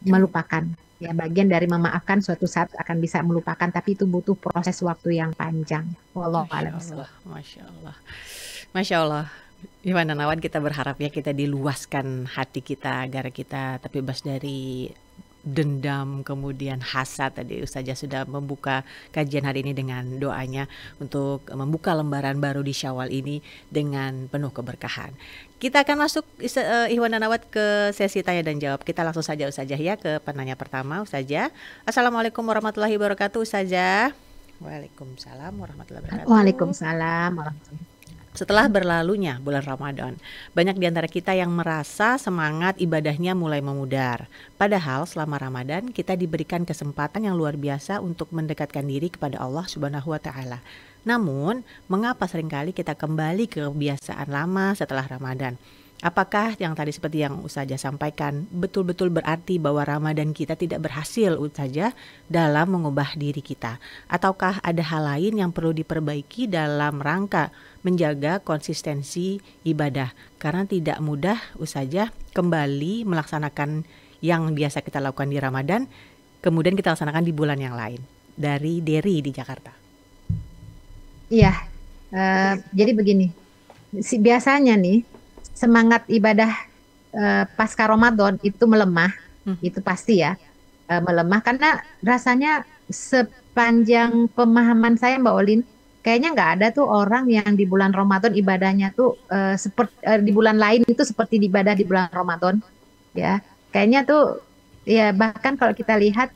melupakan. Ya, bagian dari memaafkan suatu saat akan bisa melupakan, tapi itu butuh proses waktu yang panjang. Wallahu Masya a'lam Allah, bishawab. Masya Allah, Masya Allah. Gimana Nawan, kita berharap ya kita diluaskan hati kita agar kita terbebas dari dendam, kemudian hasad. Tadi Ustazah sudah membuka kajian hari ini dengan doanya untuk membuka lembaran baru di Syawal ini dengan penuh keberkahan. Kita akan masuk Ikhwan dan Akhwat ke sesi tanya dan jawab. Kita langsung saja Ustazah ya ke penanya pertama. Ustazah, Assalamualaikum warahmatullahi wabarakatuh. Ustazah. Waalaikumsalam warahmatullahi wabarakatuh. Waalaikumsalam warahmatullahi. Setelah berlalunya bulan Ramadan, banyak di antara kita yang merasa semangat ibadahnya mulai memudar. Padahal selama Ramadan kita diberikan kesempatan yang luar biasa untuk mendekatkan diri kepada Allah Subhanahu wa taala. Namun, mengapa seringkali kita kembali ke kebiasaan lama setelah Ramadan? Apakah yang tadi seperti yang Ustazah sampaikan betul-betul berarti bahwa Ramadan kita tidak berhasil Ustazah dalam mengubah diri kita? Ataukah ada hal lain yang perlu diperbaiki dalam rangka menjaga konsistensi ibadah? Karena tidak mudah Ustazah kembali melaksanakan yang biasa kita lakukan di Ramadan, kemudian kita laksanakan di bulan yang lain. Dari Dery di Jakarta. Iya, jadi begini, biasanya nih semangat ibadah pasca Ramadan itu melemah, itu pasti ya, melemah karena rasanya sepanjang pemahaman saya Mbak Olin, kayaknya nggak ada tuh orang yang di bulan Ramadan ibadahnya tuh seperti di bulan lain itu seperti ibadah di bulan Ramadan, ya. Kayaknya tuh ya bahkan kalau kita lihat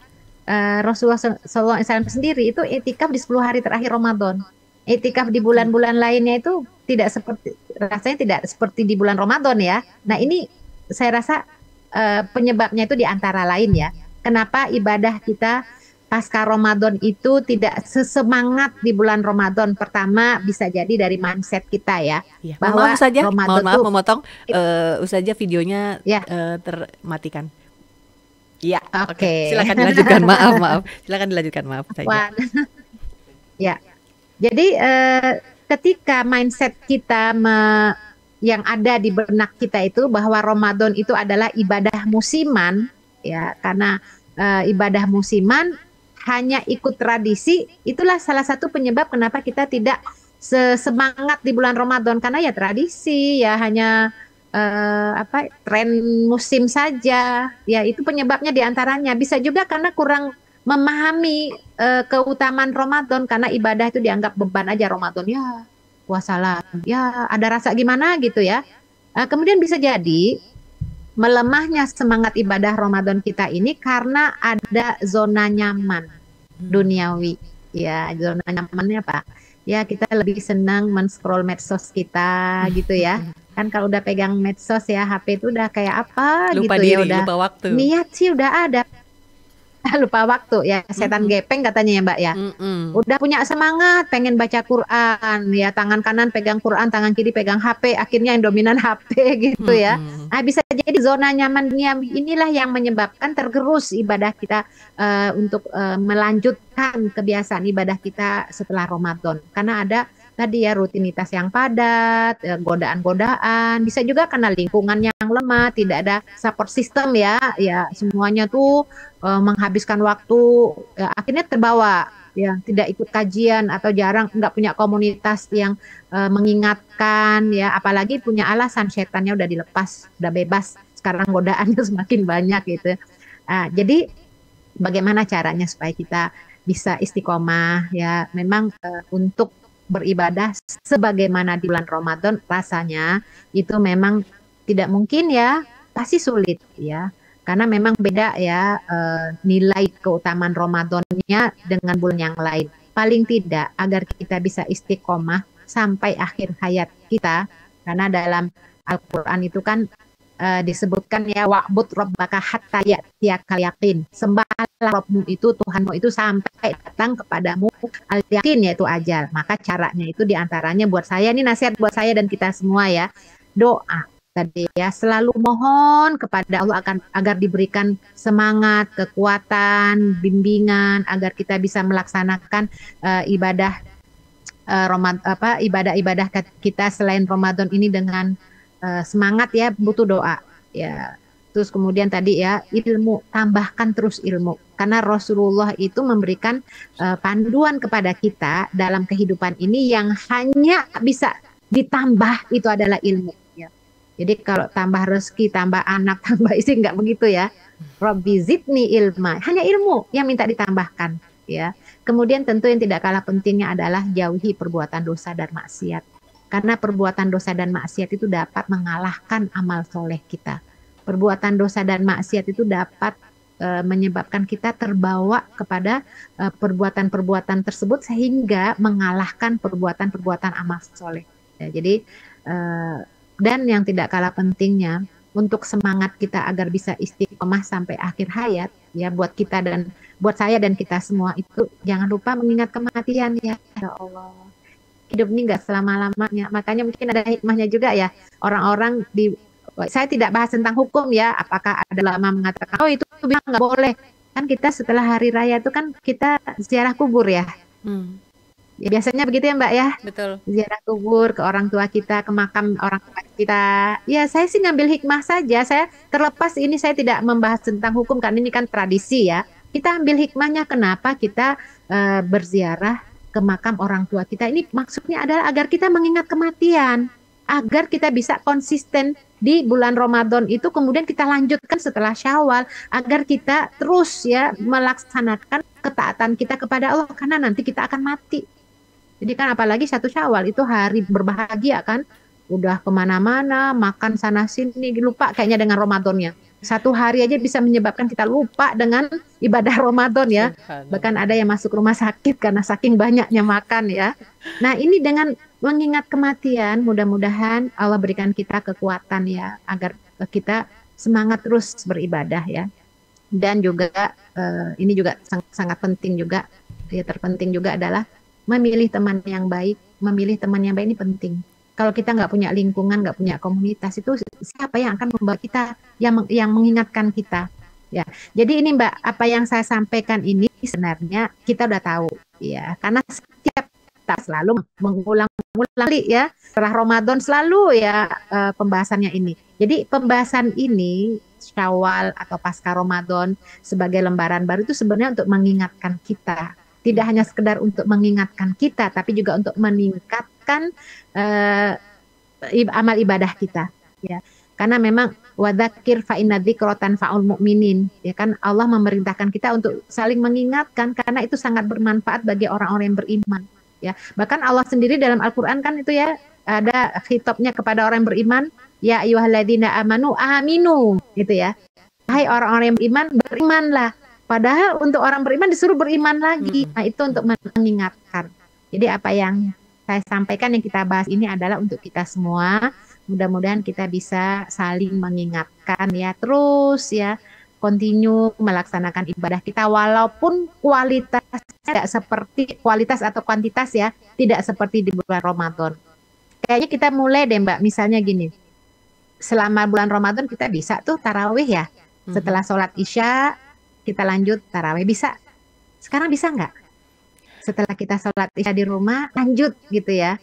Rasulullah SAW sendiri itu etikaf di 10 hari terakhir Ramadan. Etikaf di bulan-bulan lainnya itu tidak seperti, rasanya tidak seperti di bulan Ramadan ya. Nah ini saya rasa penyebabnya itu di antara lain ya. Kenapa ibadah kita pasca Ramadan itu tidak sesemangat di bulan Ramadan? Pertama bisa jadi dari mindset kita ya. Ya, Bahwa maaf saja, Ramadan mohon maaf tuh, memotong Ustazah videonya ya. Termatikan. Ya, Oke. Silakan dilanjutkan. Maaf. Silakan dilanjutkan, maaf saja. Ya. Jadi ketika mindset kita yang ada di benak kita itu bahwa Ramadan itu adalah ibadah musiman, ya karena ibadah musiman hanya ikut tradisi, itulah salah satu penyebab kenapa kita tidak semangat di bulan Ramadan, karena ya tradisi, ya hanya tren musim saja, ya itu penyebabnya diantaranya. Bisa juga karena kurang memahami keutamaan Ramadan, karena ibadah itu dianggap beban aja. Ramadan ya puasalah, ya ada rasa gimana gitu ya. Kemudian bisa jadi melemahnya semangat ibadah Ramadan kita ini karena ada zona nyaman duniawi. Ya, zona nyamannya apa? Ya kita lebih senang men-scroll medsos kita gitu ya. Kan kalau udah pegang medsos ya, HP itu udah kayak apa lupa gitu diri, ya, udah lupa waktu. Niat sih udah ada. Lupa waktu ya, setan gepeng katanya ya Mbak ya. Udah punya semangat pengen baca Quran ya, tangan kanan pegang Quran, tangan kiri pegang HP, akhirnya yang dominan HP gitu ya. Nah, bisa jadi zona nyaman dunia inilah yang menyebabkan tergerus ibadah kita untuk melanjutkan kebiasaan ibadah kita setelah Ramadan, karena ada tadi ya rutinitas yang padat, godaan-godaan, bisa juga karena lingkungan yang lemah, tidak ada support system ya semuanya tuh menghabiskan waktu, akhirnya terbawa ya, tidak ikut kajian atau jarang, nggak punya komunitas yang mengingatkan ya, apalagi punya alasan setannya udah dilepas, udah bebas, sekarang godaannya semakin banyak gitu. Jadi bagaimana caranya supaya kita bisa istiqomah ya, memang untuk beribadah sebagaimana di bulan Ramadan rasanya itu memang tidak mungkin ya, pasti sulit ya, karena memang beda ya nilai keutamaan Ramadannya dengan bulan yang lain. Paling tidak agar kita bisa istiqomah sampai akhir hayat kita, karena dalam Al-Quran itu kan disebutkan ya, wa'bud rabbaka hatta ya'tiyakal yaqin, sembahlah Rabbmu itu, Tuhanmu itu sampai datang kepadamu al-yaqin, yaitu ajal. Maka caranya itu diantaranya buat saya, ini nasihat buat saya dan kita semua ya, doa. tadi ya, selalu mohon kepada Allah agar diberikan semangat, kekuatan, bimbingan agar kita bisa melaksanakan ibadah ibadah-ibadah kita selain Ramadan ini dengan semangat ya, butuh doa ya. Terus kemudian tadi ya, ilmu, tambahkan terus ilmu. Karena Rasulullah itu memberikan panduan kepada kita dalam kehidupan ini yang hanya bisa ditambah itu adalah ilmu. Ya. Jadi kalau tambah rezeki, tambah anak, tambah istri, nggak begitu ya. Rabbi zidni ilma. Hanya ilmu yang minta ditambahkan. Ya. Kemudian tentu yang tidak kalah pentingnya adalah jauhi perbuatan dosa dan maksiat. Karena perbuatan dosa dan maksiat itu dapat mengalahkan amal soleh kita. Perbuatan dosa dan maksiat itu dapat menyebabkan kita terbawa kepada perbuatan-perbuatan tersebut sehingga mengalahkan perbuatan-perbuatan amal soleh. Ya, jadi dan yang tidak kalah pentingnya untuk semangat kita agar bisa istiqomah sampai akhir hayat ya, buat kita dan buat saya dan kita semua itu jangan lupa mengingat kematian ya. Ya Allah. Hidup ini nggak selama-lamanya. Makanya mungkin ada hikmahnya juga ya. Orang-orang saya tidak bahas tentang hukum ya, apakah ada ulama mengatakan oh itu bisa nggak boleh, kan kita setelah hari raya itu kan kita ziarah kubur ya. Ya biasanya begitu ya Mbak ya, Betul. ziarah kubur ke orang tua kita, ke makam orang tua kita. Ya saya sih ngambil hikmah saja, saya terlepas ini saya tidak membahas tentang hukum karena ini kan tradisi ya. Kita ambil hikmahnya kenapa kita berziarah ke makam orang tua kita, ini maksudnya adalah agar kita mengingat kematian, agar kita bisa konsisten di bulan Ramadan itu, kemudian kita lanjutkan setelah Syawal, agar kita terus ya melaksanakan ketaatan kita kepada Allah, karena nanti kita akan mati. Jadi kan apalagi 1 Syawal itu hari berbahagia kan, udah kemana-mana, makan sana sini, lupa kayaknya dengan Ramadannya. 1 hari aja bisa menyebabkan kita lupa dengan ibadah Ramadan ya. Bahkan ada yang masuk rumah sakit karena saking banyaknya makan ya. Nah ini dengan mengingat kematian, mudah-mudahan Allah berikan kita kekuatan ya, agar kita semangat terus beribadah ya. Dan juga ini juga sangat penting juga, ya, terpenting juga adalah memilih teman yang baik. Memilih teman yang baik ini penting. Kalau kita nggak punya lingkungan, nggak punya komunitas, itu siapa yang akan membawa kita, yang mengingatkan kita ya. Jadi ini Mbak, apa yang saya sampaikan ini sebenarnya kita udah tahu ya, karena setiap kita selalu mengulang-ulang ya, setelah Ramadan selalu ya pembahasannya ini. Jadi pembahasan ini Syawal atau pasca Ramadan sebagai lembaran baru itu sebenarnya untuk mengingatkan kita. Tidak hanya sekedar untuk mengingatkan kita, tapi juga untuk meningkatkan amal ibadah kita. Ya, karena memang wadzakir fa inna dzikra tanfa'ul mu'minin. Ya kan Allah memerintahkan kita untuk saling mengingatkan karena itu sangat bermanfaat bagi orang-orang yang beriman. Ya, bahkan Allah sendiri dalam Al-Qur'an kan itu ya ada khitabnya kepada orang yang beriman, ya ayyuhalladzina amanu aminu, gitu ya. Hai orang-orang yang beriman, berimanlah. Padahal untuk orang beriman disuruh beriman lagi. Nah itu untuk mengingatkan. Jadi apa yang saya sampaikan, yang kita bahas ini adalah untuk kita semua. Mudah-mudahan kita bisa saling mengingatkan ya, terus ya, continue melaksanakan ibadah kita walaupun kualitas tidak seperti kualitas atau kuantitas ya, tidak seperti di bulan Ramadan. Kayaknya kita mulai deh Mbak, misalnya gini. Selama bulan Ramadan kita bisa tuh tarawih ya. Setelah sholat Isya kita lanjut tarawih, bisa. Sekarang bisa nggak? Setelah kita sholat Isya di rumah lanjut gitu ya.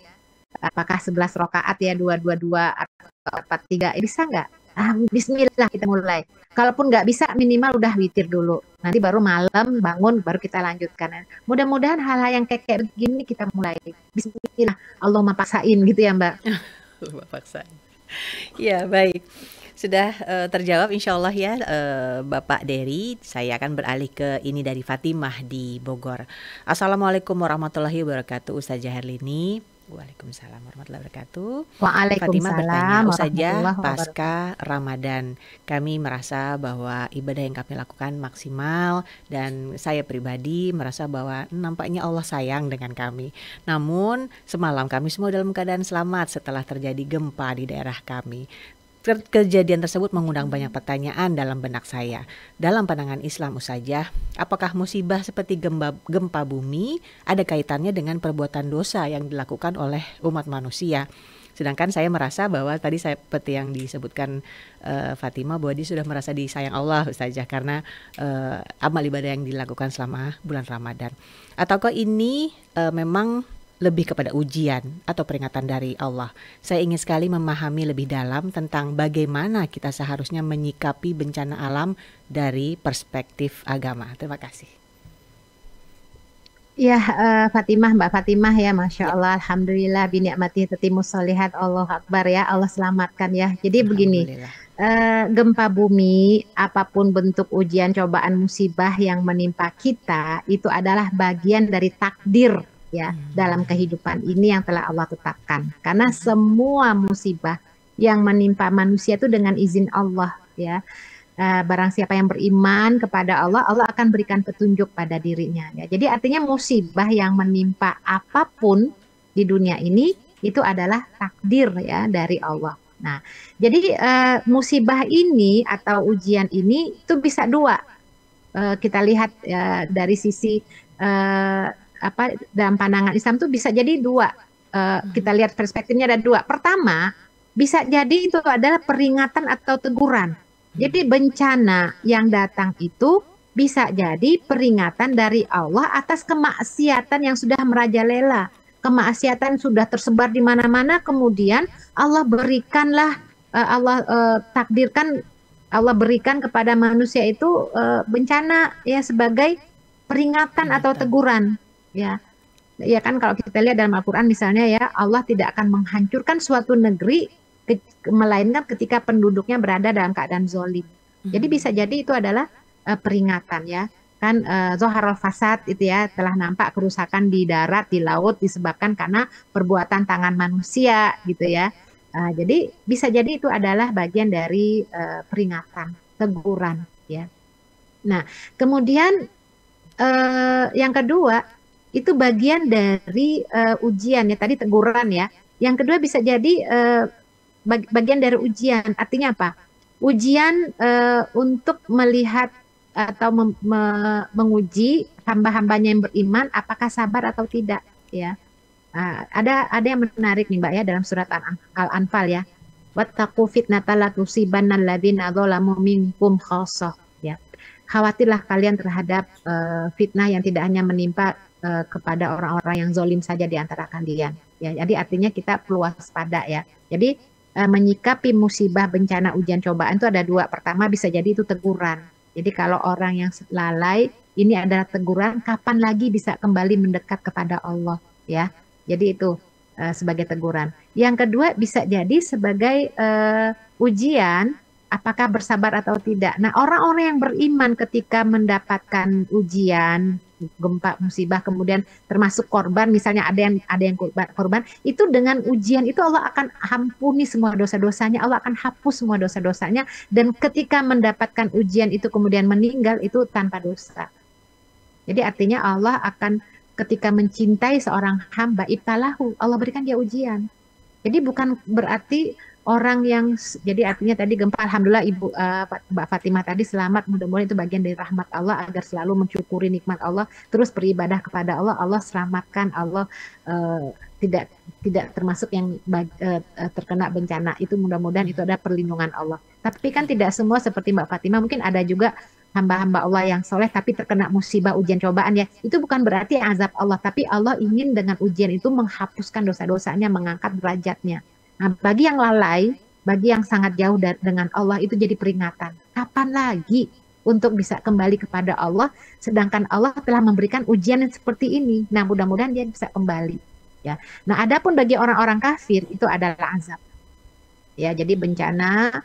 Apakah 11 rakaat ya, 2-2-2 atau 4-3, bisa nggak? Bismillah kita mulai. Kalaupun nggak bisa minimal udah witir dulu. Nanti baru malam bangun baru kita lanjutkan. Mudah-mudahan hal-hal yang kayak begini kita mulai. Bismillah, Allahumma paksain gitu ya Mbak. Paksain. Ya baik. Sudah terjawab insya Allah ya Bapak Dery. Saya akan beralih ke ini dari Fatimah di Bogor. Assalamualaikum warahmatullahi wabarakatuh Ustazah Herlini. Waalaikumsalam warahmatullahi wabarakatuh. Fatimah bertanya, Ustazah, pasca Ramadan kami merasa bahwa ibadah yang kami lakukan maksimal dan saya pribadi merasa bahwa nampaknya Allah sayang dengan kami. Namun semalam kami semua dalam keadaan selamat setelah terjadi gempa di daerah kami. Kejadian tersebut mengundang banyak pertanyaan dalam benak saya. Dalam pandangan Islam Ustazah, apakah musibah seperti gempa bumi ada kaitannya dengan perbuatan dosa yang dilakukan oleh umat manusia? Sedangkan saya merasa bahwa tadi saya seperti yang disebutkan Fatimah, bahwa dia sudah merasa disayang Allah Ustazah karena amal ibadah yang dilakukan selama bulan Ramadan. Ataukah ini memang lebih kepada ujian atau peringatan dari Allah? Saya ingin sekali memahami lebih dalam tentang bagaimana kita seharusnya menyikapi bencana alam dari perspektif agama. Terima kasih. Ya, Mbak Fatimah ya, Masya Ya, Allah, Alhamdulillah, bini'mati tatimus solihat, Allah Akbar ya, Allah selamatkan ya. Jadi begini, alhamdulillah. gempa bumi, apapun bentuk ujian, cobaan, musibah yang menimpa kita, itu adalah bagian dari takdir ya dalam kehidupan ini yang telah Allah tetapkan. Karena semua musibah yang menimpa manusia itu dengan izin Allah ya. Barang siapa yang beriman kepada Allah, Allah akan berikan petunjuk pada dirinya. Ya. Jadi artinya musibah yang menimpa apapun di dunia ini itu adalah takdir ya dari Allah. Nah, jadi musibah ini atau ujian ini itu bisa dua. Kita lihat dari sisi dalam pandangan Islam itu bisa jadi dua. Kita lihat perspektifnya ada dua. Pertama, bisa jadi itu adalah peringatan atau teguran. Jadi bencana yang datang itu bisa jadi peringatan dari Allah atas kemaksiatan yang sudah merajalela. Kemaksiatan sudah tersebar di mana-mana, kemudian Allah berikanlah, takdirkan, Allah berikan kepada manusia itu bencana ya sebagai peringatan atau teguran. Ya, ya kan kalau kita lihat dalam Al-Quran misalnya ya, Allah tidak akan menghancurkan suatu negeri melainkan ketika penduduknya berada dalam keadaan zolim. Jadi bisa jadi itu adalah peringatan ya. Kan zoharul fasad itu ya, telah nampak kerusakan di darat, di laut disebabkan karena perbuatan tangan manusia gitu ya. Jadi bisa jadi itu adalah bagian dari peringatan, teguran ya. Nah, kemudian yang kedua itu bagian dari ujian ya, tadi teguran ya. Yang kedua bisa jadi bagian dari ujian. Artinya apa? Ujian untuk melihat atau menguji hamba-hambanya yang beriman apakah sabar atau tidak ya. Ada yang menarik nih Mbak ya dalam surat Al-Anfal ya. Wattaqu fitnatan la tusibanna alladziina dzalamu minkum khassah ya. Khawatirlah kalian terhadap fitnah yang tidak hanya menimpa kepada orang-orang yang zalim saja di antara kalian. Ya, jadi artinya kita perlu waspada ya. Jadi menyikapi musibah, bencana, ujian, cobaan itu ada dua. Pertama bisa jadi itu teguran. Jadi kalau orang yang lalai, ini adalah teguran. Kapan lagi bisa kembali mendekat kepada Allah ya. Jadi itu sebagai teguran. Yang kedua bisa jadi sebagai ujian. Apakah bersabar atau tidak? Nah, orang-orang yang beriman ketika mendapatkan ujian, gempa, musibah, kemudian termasuk korban, misalnya ada yang korban, itu dengan ujian itu Allah akan ampuni semua dosa-dosanya, Allah akan hapus semua dosa-dosanya, dan ketika mendapatkan ujian itu kemudian meninggal itu tanpa dosa. Jadi artinya Allah akan ketika mencintai seorang hamba, ibtalahu, Allah berikan dia ujian. Jadi bukan berarti orang yang, jadi artinya tadi gempa, alhamdulillah Ibu Mbak Fatimah tadi selamat, mudah-mudahan itu bagian dari rahmat Allah agar selalu mensyukuri nikmat Allah, terus beribadah kepada Allah, Allah selamatkan, Allah tidak termasuk yang terkena bencana, itu mudah-mudahan itu ada perlindungan Allah. Tapi kan tidak semua seperti Mbak Fatimah, mungkin ada juga hamba-hamba Allah yang soleh tapi terkena musibah, ujian, cobaan ya, itu bukan berarti azab Allah, tapi Allah ingin dengan ujian itu menghapuskan dosa-dosanya, mengangkat derajatnya. Nah, bagi yang lalai, bagi yang sangat jauh dengan Allah itu jadi peringatan. Kapan lagi untuk bisa kembali kepada Allah, sedangkan Allah telah memberikan ujian yang seperti ini. Nah, mudah-mudahan dia bisa kembali. Ya. Nah, adapun bagi orang-orang kafir itu adalah azab. Ya, jadi bencana,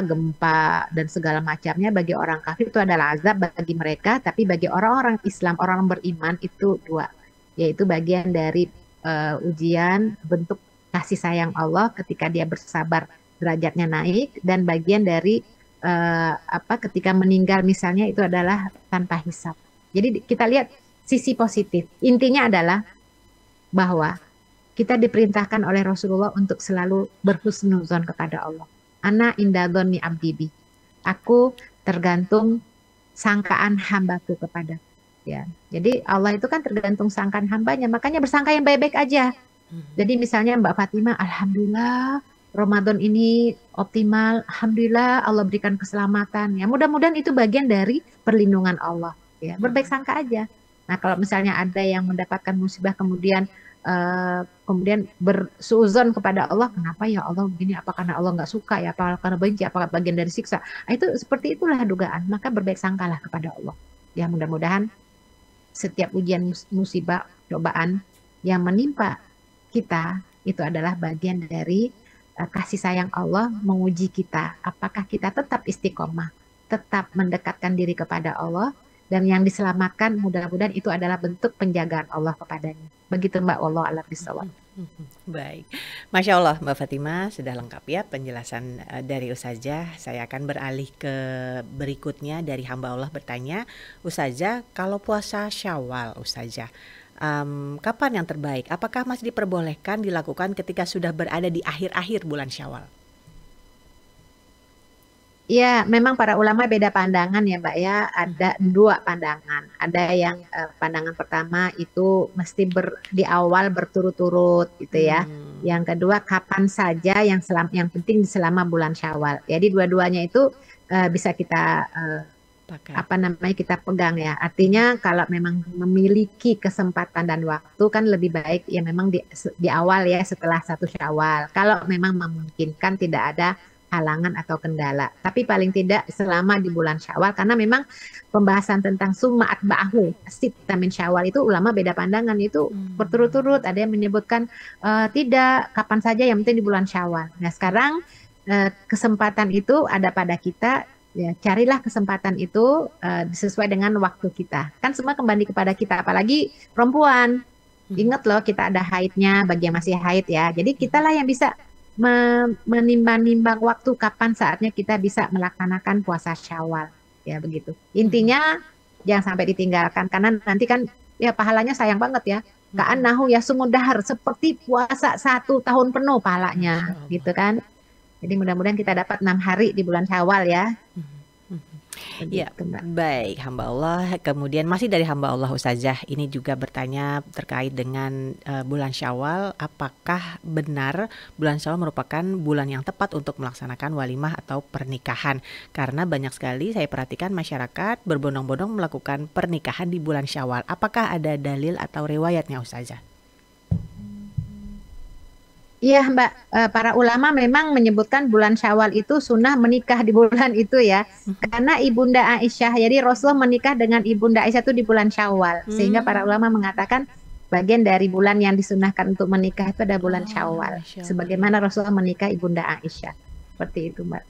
gempa dan segala macamnya bagi orang kafir itu adalah azab bagi mereka. Tapi bagi orang-orang Islam, orang beriman itu dua, yaitu bagian dari ujian, bentuk kasih sayang Allah ketika dia bersabar derajatnya naik, dan bagian dari ketika meninggal misalnya itu adalah tanpa hisab. Jadi kita lihat sisi positif. Intinya adalah bahwa kita diperintahkan oleh Rasulullah untuk selalu berhusnuzon kepada Allah. Ana indadzonni abdibi. Aku tergantung sangkaan hambaku kepada. Ya. Jadi Allah itu kan tergantung sangkaan hambanya, makanya bersangka yang baik-baik aja. Jadi misalnya Mbak Fatima, alhamdulillah Ramadan ini optimal, alhamdulillah Allah berikan keselamatan. Ya, mudah-mudahan itu bagian dari perlindungan Allah. Ya, berbaik sangka aja. Nah, kalau misalnya ada yang mendapatkan musibah kemudian bersuuzon kepada Allah, kenapa ya Allah begini? Apa karena Allah nggak suka ya? Apa karena benci? Apa bagian dari siksa? Nah, itu seperti itulah dugaan. Maka berbaik sangkalah kepada Allah. Ya, mudah-mudahan setiap ujian musibah, cobaan yang menimpa kita itu adalah bagian dari kasih sayang Allah menguji kita. Apakah kita tetap istiqomah, tetap mendekatkan diri kepada Allah, dan yang diselamatkan mudah-mudahan itu adalah bentuk penjagaan Allah kepadanya. Begitu Mbak, wallahu a'lam bishawab. Baik, Masya Allah Mbak Fatima sudah lengkap ya penjelasan dari Ustazah. Saya akan beralih ke berikutnya dari hamba Allah bertanya, Ustazah, kalau puasa Syawal Ustazah, kapan yang terbaik? Apakah masih diperbolehkan dilakukan ketika sudah berada di akhir-akhir bulan Syawal? Ya, memang para ulama beda pandangan ya Mbak ya. Ada dua pandangan. Ada yang pandangan pertama itu mesti di awal berturut-turut gitu ya. Yang kedua kapan saja yang penting selama bulan Syawal. Jadi dua-duanya itu bisa kita kita pegang ya. Artinya kalau memang memiliki kesempatan dan waktu kan lebih baik ya memang di awal ya setelah 1 Syawal. Kalau memang memungkinkan tidak ada halangan atau kendala. Tapi paling tidak selama di bulan Syawal, karena memang pembahasan tentang summa atba'ahu sitta min Syawal itu ulama beda pandangan, itu berturut-turut. Ada yang menyebutkan tidak, kapan saja yang penting di bulan Syawal. Nah sekarang kesempatan itu ada pada kita. Ya, carilah kesempatan itu sesuai dengan waktu kita. Kan semua kembali kepada kita, apalagi perempuan. Ingat loh, kita ada haidnya, bagi yang masih haid ya. Jadi kitalah yang bisa menimbang-nimbang waktu kapan saatnya kita bisa melaksanakan puasa Syawal. Ya begitu. Intinya jangan sampai ditinggalkan, karena nanti kan ya pahalanya sayang banget ya. Ka'annahu yasumud dahar, seperti puasa 1 tahun penuh pahalanya, gitu kan. Jadi mudah-mudahan kita dapat 6 hari di bulan Syawal ya. Ya, baik hamba Allah. Kemudian masih dari hamba Allah Ustazah, ini juga bertanya terkait dengan bulan Syawal. Apakah benar bulan Syawal merupakan bulan yang tepat untuk melaksanakan walimah atau pernikahan? Karena banyak sekali saya perhatikan masyarakat berbondong-bondong melakukan pernikahan di bulan Syawal. Apakah ada dalil atau riwayatnya Ustazah? Iya Mbak, para ulama memang menyebutkan bulan Syawal itu sunnah menikah di bulan itu ya. Karena Ibunda Aisyah, jadi Rasulullah menikah dengan Ibunda Aisyah itu di bulan Syawal. Sehingga para ulama mengatakan bagian dari bulan yang disunahkan untuk menikah itu ada bulan Syawal. Sebagaimana Rasulullah menikah Ibunda Aisyah. Seperti itu Mbak.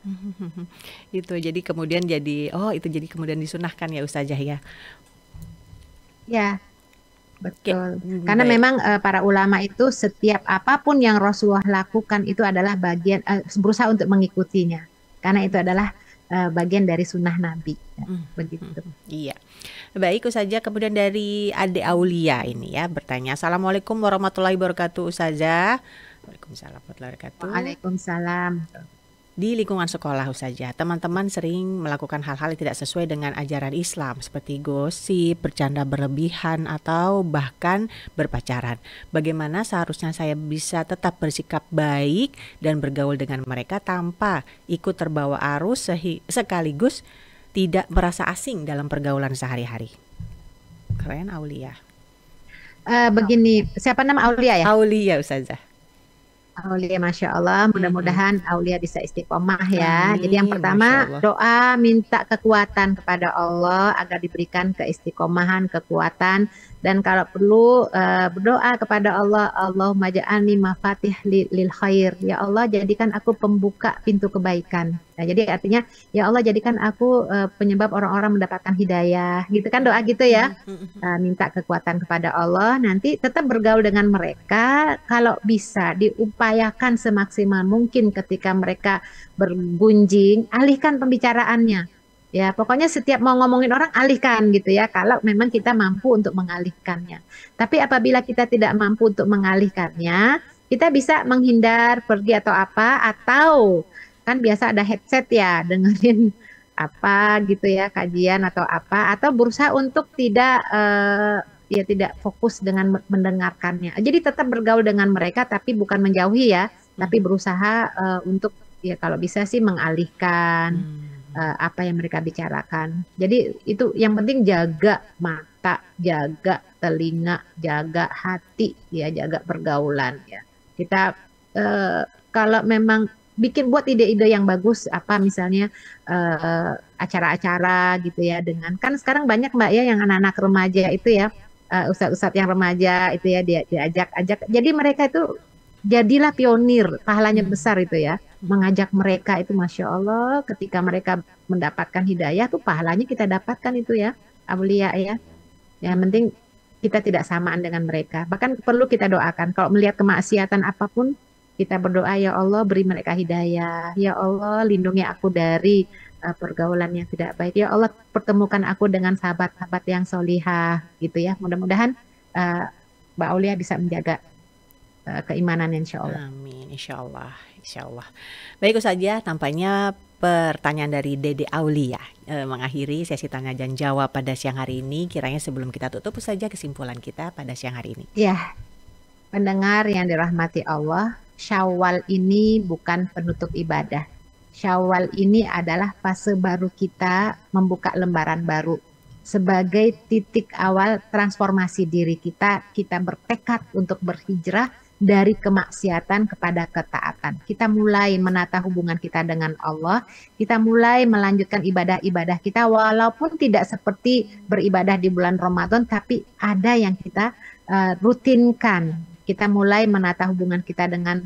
Itu jadi kemudian jadi kemudian disunahkan ya Ustazah ya. Ya. Betul. Karena memang para ulama itu setiap apapun yang Rasulullah lakukan itu adalah bagian berusaha untuk mengikutinya. Karena itu adalah bagian dari sunnah Nabi. Begitu. Iya. Baik Ustazah, kemudian dari Ade Aulia ini ya bertanya, Assalamualaikum warahmatullahi wabarakatuh Ustazah. Waalaikumsalam warahmatullahi wabarakatuh. Waalaikumsalam. Di lingkungan sekolah Ustazah, teman-teman sering melakukan hal-hal yang tidak sesuai dengan ajaran Islam seperti gosip, bercanda berlebihan, atau bahkan berpacaran. Bagaimana seharusnya saya bisa tetap bersikap baik dan bergaul dengan mereka tanpa ikut terbawa arus sekaligus tidak merasa asing dalam pergaulan sehari-hari? Keren Aulia. Begini, siapa nama Aulia ya? Aulia Ustazah. Aulia, Masya Allah, mudah-mudahan Aulia bisa istiqomah ya. Jadi yang pertama doa minta kekuatan kepada Allah agar diberikan keistiqomahan, kekuatan. Dan kalau perlu berdoa kepada Allah, Allahumma ja'alni mafatih lil khair. Ya Allah, jadikan aku pembuka pintu kebaikan. Nah, jadi artinya ya Allah jadikan aku penyebab orang-orang mendapatkan hidayah. Gitu kan doa gitu ya. Minta kekuatan kepada Allah, nanti tetap bergaul dengan mereka. Kalau bisa diupayakan semaksimal mungkin ketika mereka bergunjing, alihkan pembicaraannya. Ya, pokoknya setiap mau ngomongin orang alihkan gitu ya, kalau memang kita mampu untuk mengalihkannya. Tapi apabila kita tidak mampu untuk mengalihkannya, kita bisa menghindar, pergi atau apa, atau kan biasa ada headset ya, dengerin apa gitu ya, kajian atau apa, atau berusaha untuk tidak ya tidak fokus dengan mendengarkannya. Jadi tetap bergaul dengan mereka tapi bukan menjauhi ya, tapi berusaha untuk ya kalau bisa sih mengalihkan apa yang mereka bicarakan. Jadi itu yang penting jaga mata, jaga telinga, jaga hati, ya jaga pergaulan ya. Kita kalau memang buat ide-ide yang bagus, apa misalnya acara-acara gitu ya dengan kan sekarang banyak Mbak ya yang anak-anak remaja itu ya ustadz-ustadz yang remaja itu ya dia diajak-ajak. Jadi mereka itu jadilah pionir, pahalanya besar itu ya. Mengajak mereka itu Masya Allah, ketika mereka mendapatkan hidayah tuh pahalanya kita dapatkan itu ya, Aulia ya. Yang penting kita tidak samaan dengan mereka. Bahkan perlu kita doakan kalau melihat kemaksiatan apapun, kita berdoa ya Allah beri mereka hidayah. Ya Allah lindungi aku dari pergaulan yang tidak baik. Ya Allah pertemukan aku dengan sahabat-sahabat yang solihah gitu ya. Mudah-mudahan Mbak Aulia bisa menjaga keimanan insya Allah. Amin, insya Allah, insya Allah. Baik saja, tampaknya pertanyaan dari Dede Aulia mengakhiri sesi tanya dan jawab pada siang hari ini. Kiranya sebelum kita tutup saja kesimpulan kita pada siang hari ini. Ya, pendengar yang dirahmati Allah, Syawal ini bukan penutup ibadah. Syawal ini adalah fase baru kita membuka lembaran baru. Sebagai titik awal transformasi diri kita, kita bertekad untuk berhijrah dari kemaksiatan kepada ketaatan. Kita mulai menata hubungan kita dengan Allah, kita mulai melanjutkan ibadah-ibadah kita walaupun tidak seperti beribadah di bulan Ramadan, tapi ada yang kita rutinkan. Kita mulai menata hubungan kita dengan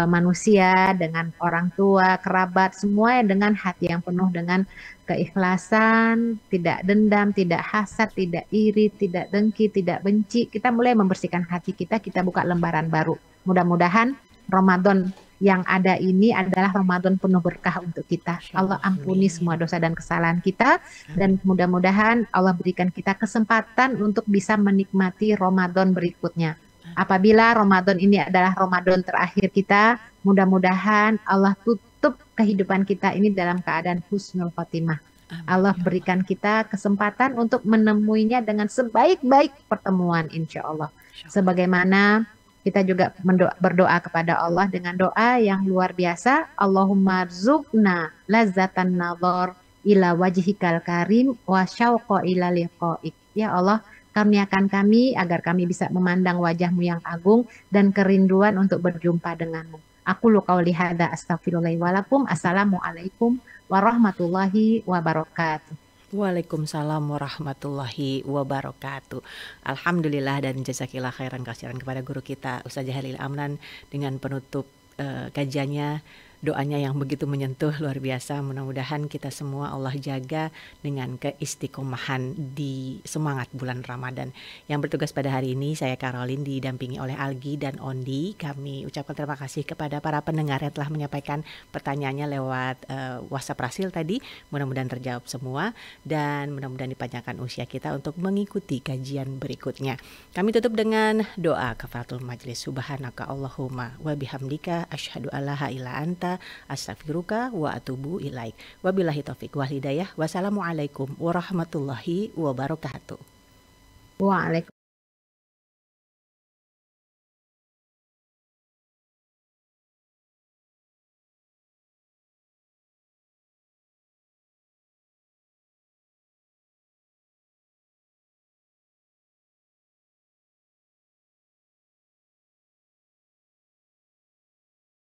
manusia, dengan orang tua, kerabat, semua dengan hati yang penuh dengan keikhlasan, tidak dendam, tidak hasad, tidak iri, tidak dengki, tidak benci. Kita mulai membersihkan hati kita buka lembaran baru. Mudah-mudahan Ramadan yang ada ini adalah Ramadan penuh berkah untuk kita. Allah ampuni semua dosa dan kesalahan kita, dan mudah-mudahan Allah berikan kita kesempatan untuk bisa menikmati Ramadan berikutnya. Apabila Ramadan ini adalah Ramadan terakhir kita, mudah-mudahan Allah tutup kehidupan kita ini dalam keadaan husnul khotimah. Allah berikan kita kesempatan untuk menemuinya dengan sebaik-baik pertemuan insya Allah. Sebagaimana kita juga berdoa kepada Allah dengan doa yang luar biasa. Allahumma rzuqna lazatan nazar ila wajhikal karim wa syauqa ila liqa'ik. Ya Allah, karuniakan kami agar kami bisa memandang wajahmu yang agung dan kerinduan untuk berjumpa denganmu. Aku qauli hadza astaghfirullahi wa lakum. Assalamualaikum warahmatullahi wabarakatuh. Waalaikumsalam warahmatullahi wabarakatuh. Alhamdulillah dan jazakillah khairan kasiran kepada guru kita Ustazah Halil Amran dengan penutup kajiannya. Doanya yang begitu menyentuh luar biasa. Mudah-mudahan kita semua Allah jaga dengan keistiqomahan di semangat bulan Ramadan. Yang bertugas pada hari ini saya Caroline didampingi oleh Algi dan Ondi. Kami ucapkan terima kasih kepada para pendengar yang telah menyampaikan pertanyaannya lewat WhatsApp Rasil tadi. Mudah-mudahan terjawab semua dan mudah-mudahan dipanjangkan usia kita untuk mengikuti kajian berikutnya. Kami tutup dengan doa kafaratul majlis. Subhanaka Allahumma wa bihamdika asyhadu alla ilaha illa anta astaghfiruka wa atubu ilaik. Wabillahi taufik wal hidayah. Wassalamualaikum warahmatullahi wabarakatuh. Waalaikumsalam.